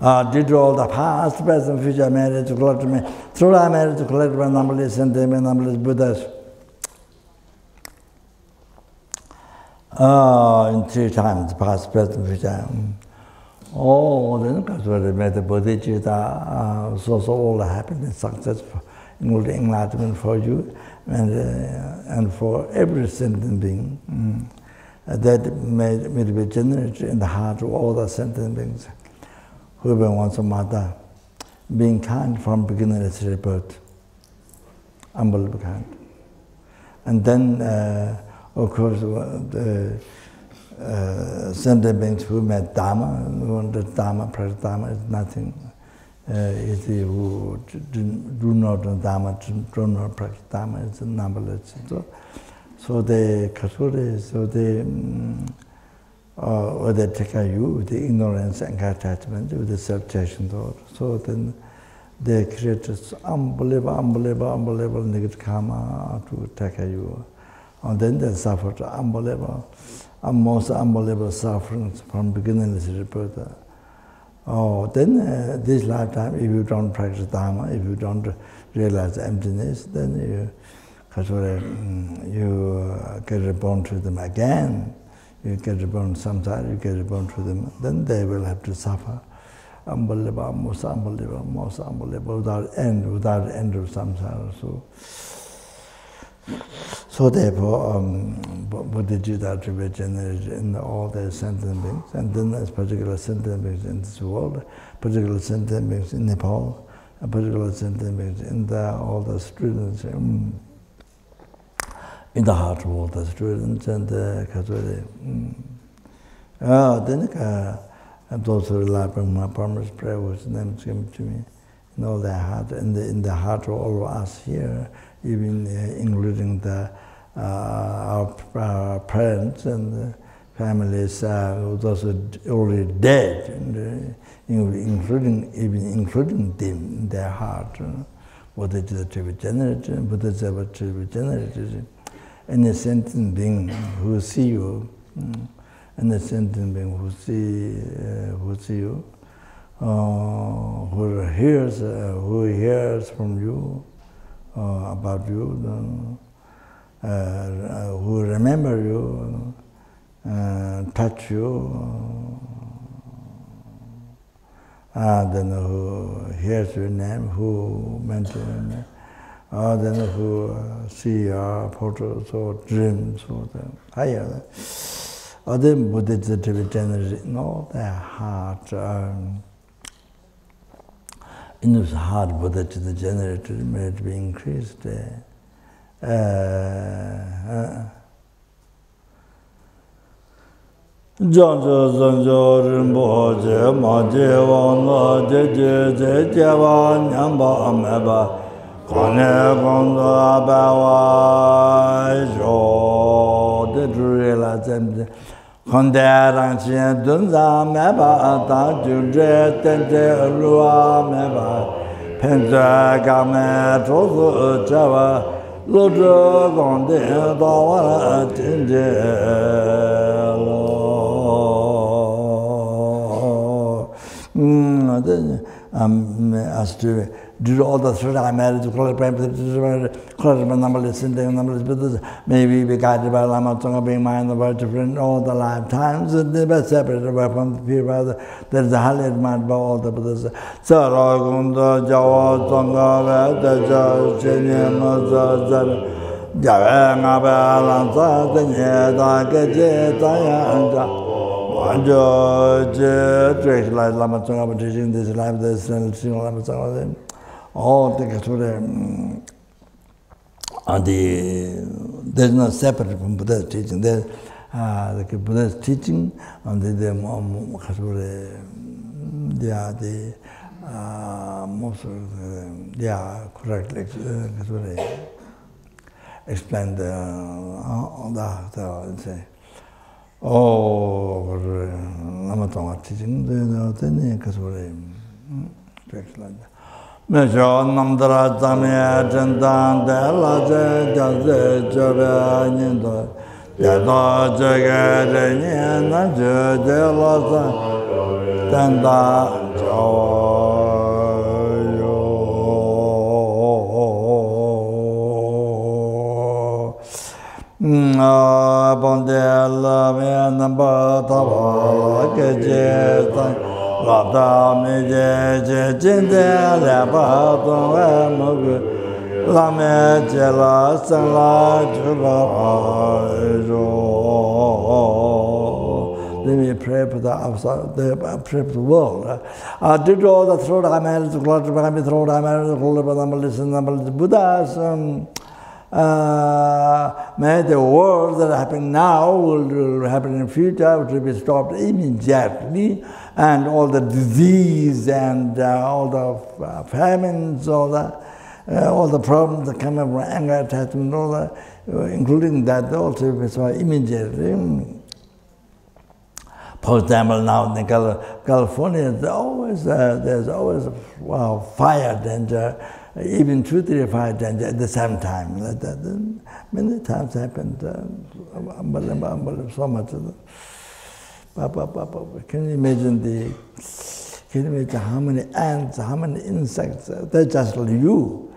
Due to all the past, present, future marriage, through our marriage to collect numberless and numberless Buddhas. In 3 times, past, present, future. Then because we made the bodhicitta, so all the happiness, success, including enlightenment for you and for every sentient being. That may be generated in the heart of all the sentient beings. Whoever wants a mother, being kind from beginner's rebirth, unbelievable kind. And then, of course, the sentient beings who met Dharma, who understand Dharma, practice Dharma is nothing. Is the who do not know Dharma, do not practice Dharma, is numberless. So they take you with the ignorance and attachment, with the self-chasing thought. So then they create this unbelievable negative karma to take you. And then they suffer most unbelievable sufferings from beginningless rebirth. Then this lifetime, if you don't practice Dharma, if you don't realize emptiness, then you get reborn to them again. You get reborn samsara, you get reborn to them, then they will have to suffer. Unbelievable, most unbelievable, without end of samsara. So therefore, bodhicitta to be generated in all the sentient beings, and then as particular sentient beings in this world, particular sentient beings in Nepal, particular sentient beings in all the students, in the heart of all the students, and those who rely upon my promise prayer, whose names came to me, in all their heart, in the heart of all of us here, even including our parents and families, those who are already dead, and, including them in their heart. Bodhicitta to be generated, Bodhisattva to be generated. Any sentient being who see you, any sentient being who see you, who hears from you about you, who remember you, touch you, then who hears your name, who mentions your name. Then who see photos or dreams or higher. Then Bodhicitta to be generated in all their heart. In this heart, Bodhicitta generated may it be increased. Janjo Rinpoche, Madhyamaka Prasangika, Nyamba Ameba. To realize them, as to do all the three-time marriage, maybe be guided by Lama Tsonga, being mind the virtue in all the lifetimes, and never separated away from the purifies. There is a hallowed mind by all the Buddhas. Saragunda, Jawa, Tsonga, Vedaja, Chinyama, Javanga, Balanza, Tanya, Gaje, Tanya, Direct life, Lama Tsonga, teaching this life, this Lama Tsonga. All the there's no separate from Buddha's teaching. There's the Buddha's teaching, and they are the most correctly explained say. Lama Tsonga teaching, direct like that. Mejo namdara tamya jandan dela jaze jabe nindo deda jage renye na jela Tanda Joyo Bondela Menamba Tava Kejeta Lada Meje Jindela Baton Mugu Lame Jela Sala Juba. Let me pray for the outside, pray for the world. Did all the throat I managed to close the throat I managed to hold the Buddhas. May the wars that are happening now will happen in the future, which will be stopped immediately, and all the disease and all the famines, all the problems that come from anger attachment, all that, including that also be solved immediately. For example, now in California, there's always fire danger, even true fire danger at the same time. Like that. Many times happened. So much. Can you imagine how many ants, how many insects? They're just like you.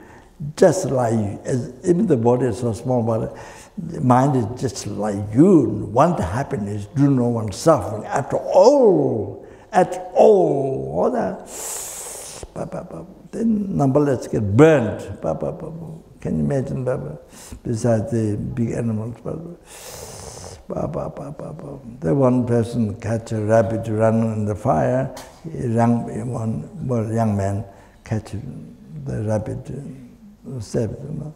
Just like you. Even the body is so small, but the mind is just like you. Want happiness, do not want suffering at all. At all. All that. Then numberless get burned. Can you imagine, besides the big animals? The one person catch a rabbit run in the fire, one young man catch the rabbit, saved, you know.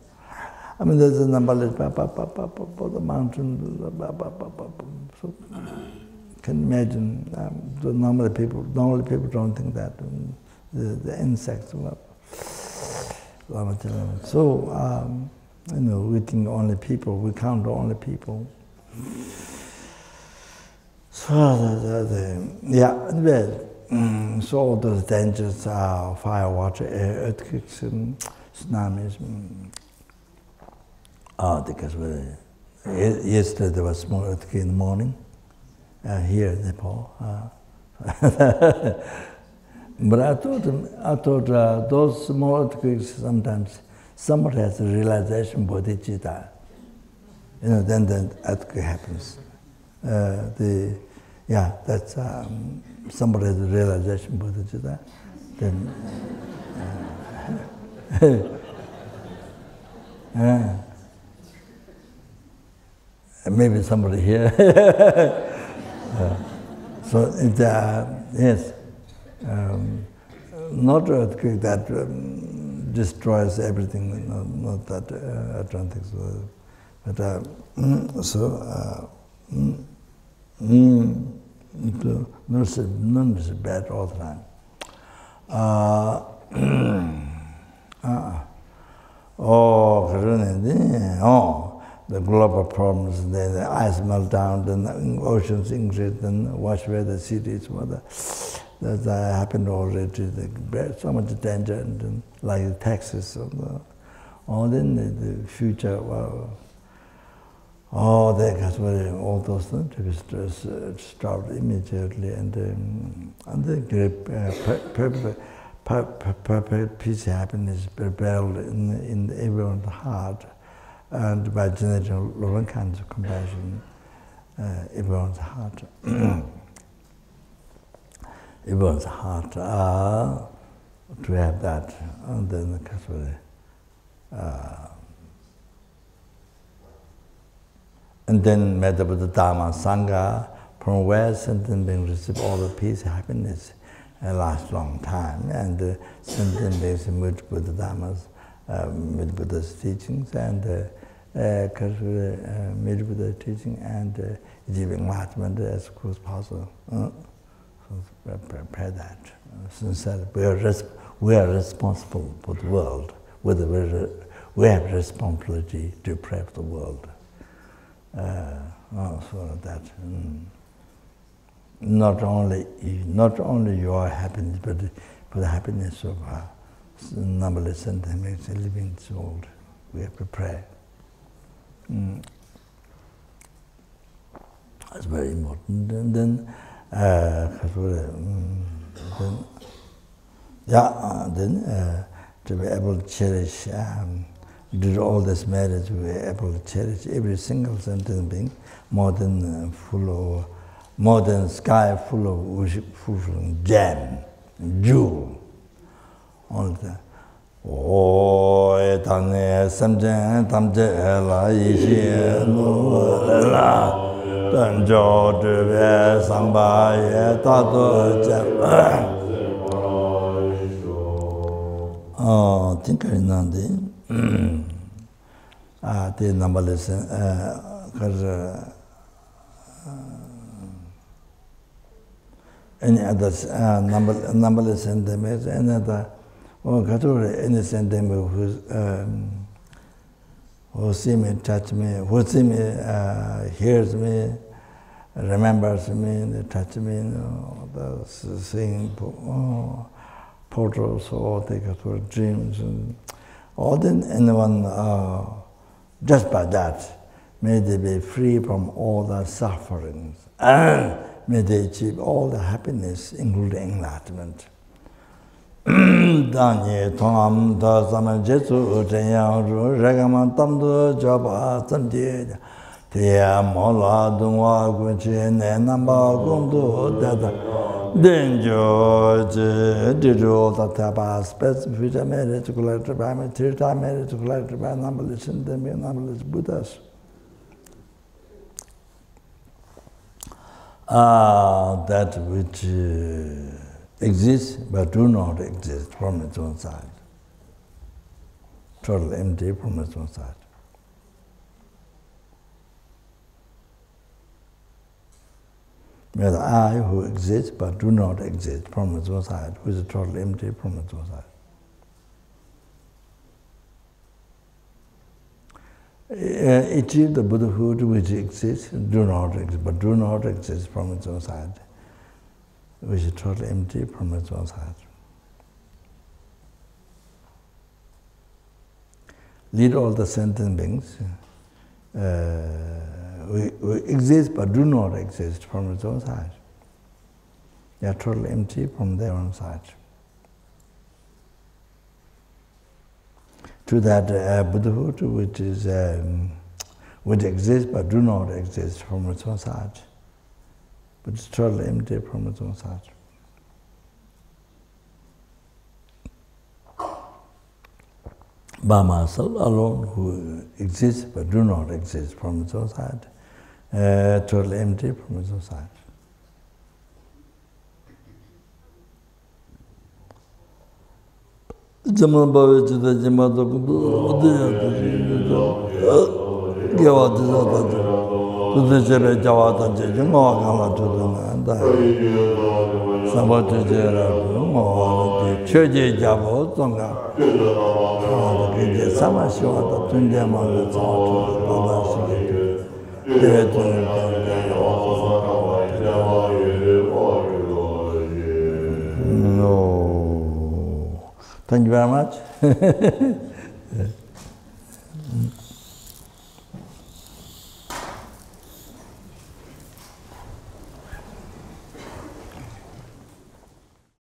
I mean, there's a numberless the mountain. So, can you imagine? The normally people don't think that. The insects. So, we think only people. We count only people. So so all those dangers are fire, water, air, earthquakes, tsunamis. Because yesterday there was a small earthquake in the morning here in Nepal. But I thought those small earthquakes sometimes somebody has a realization bodhicitta. Then the earthquake happens. That's somebody has a realization bodhicitta. Then maybe somebody here. So yes, not earthquake that destroys everything. Not that I don't think so. But none is bad all the time. The global problems, the ice melt down, then the oceans increase, then wash away the cities. That happened already. So much danger, and like Texas, then the future. All those things to be stopped immediately, and the great perfect peace, happiness prevailed in everyone's heart. And by generating loving kinds of compassion, everyone's heart, to have that, and then and then met up with the Dharma Sangha from West, and then they receive all the peace, happiness, last long time, and then they meet with the Dharmas, meet with the teachings, and meet with the teaching, and achieve enlightenment as quick as possible. So prepare that. Sincerely, we are responsible for the world. We have responsibility to pray for the world. So that not only your happiness, but for the happiness of numberless sentiments, living soul, we have to pray. That's very important. And then to be able to cherish, due to all this marriage, we were able to cherish every single sentient being more than sky full of gem, jewel, all that. Oh, etane samjen tamje la yishi no la tanjo de samba ye tato jam. Oh, think I know the numberless because any others numberless sentiments, any other. Oh, Katura, any sentiment who see me, touch me, who see me, hears me, remembers me, touch me, the seeing portals, all the Katura dreams, and all then anyone, just by that, may they be free from all the sufferings, and may they achieve all the happiness, including enlightenment. Danye Tom does a Jesu Ragaman Tamdo Java Sandia Tia Mola Dunwa Guchin and Namba Gumdo Dada Denjo Dijo Tapa specific marriage to collect by material marriage to collect by numberless and then numberless Buddhas. That which exists but do not exist from its own side. Total empty from its own side. Whether I who exists but do not exist from its own side, who is totally empty from its own side. Achieve the Buddhahood which exists, do not exist, but do not exist from its own side, which is totally empty from its own side. Lead all the sentient beings, we exist but do not exist from its own side. They are totally empty from their own side. To that Buddhahood which is which exists but do not exist from its own side, but it's totally empty from its own side. By myself alone, who exists but do not exist from its own side, totally empty from its own side. Jamal Bavi Chita Jimata Kudishebe Jawata Jima Kala Tudana Sabati Jera Churji Jabo Tonga Samashiwata Tunjamala No. Thank you very much.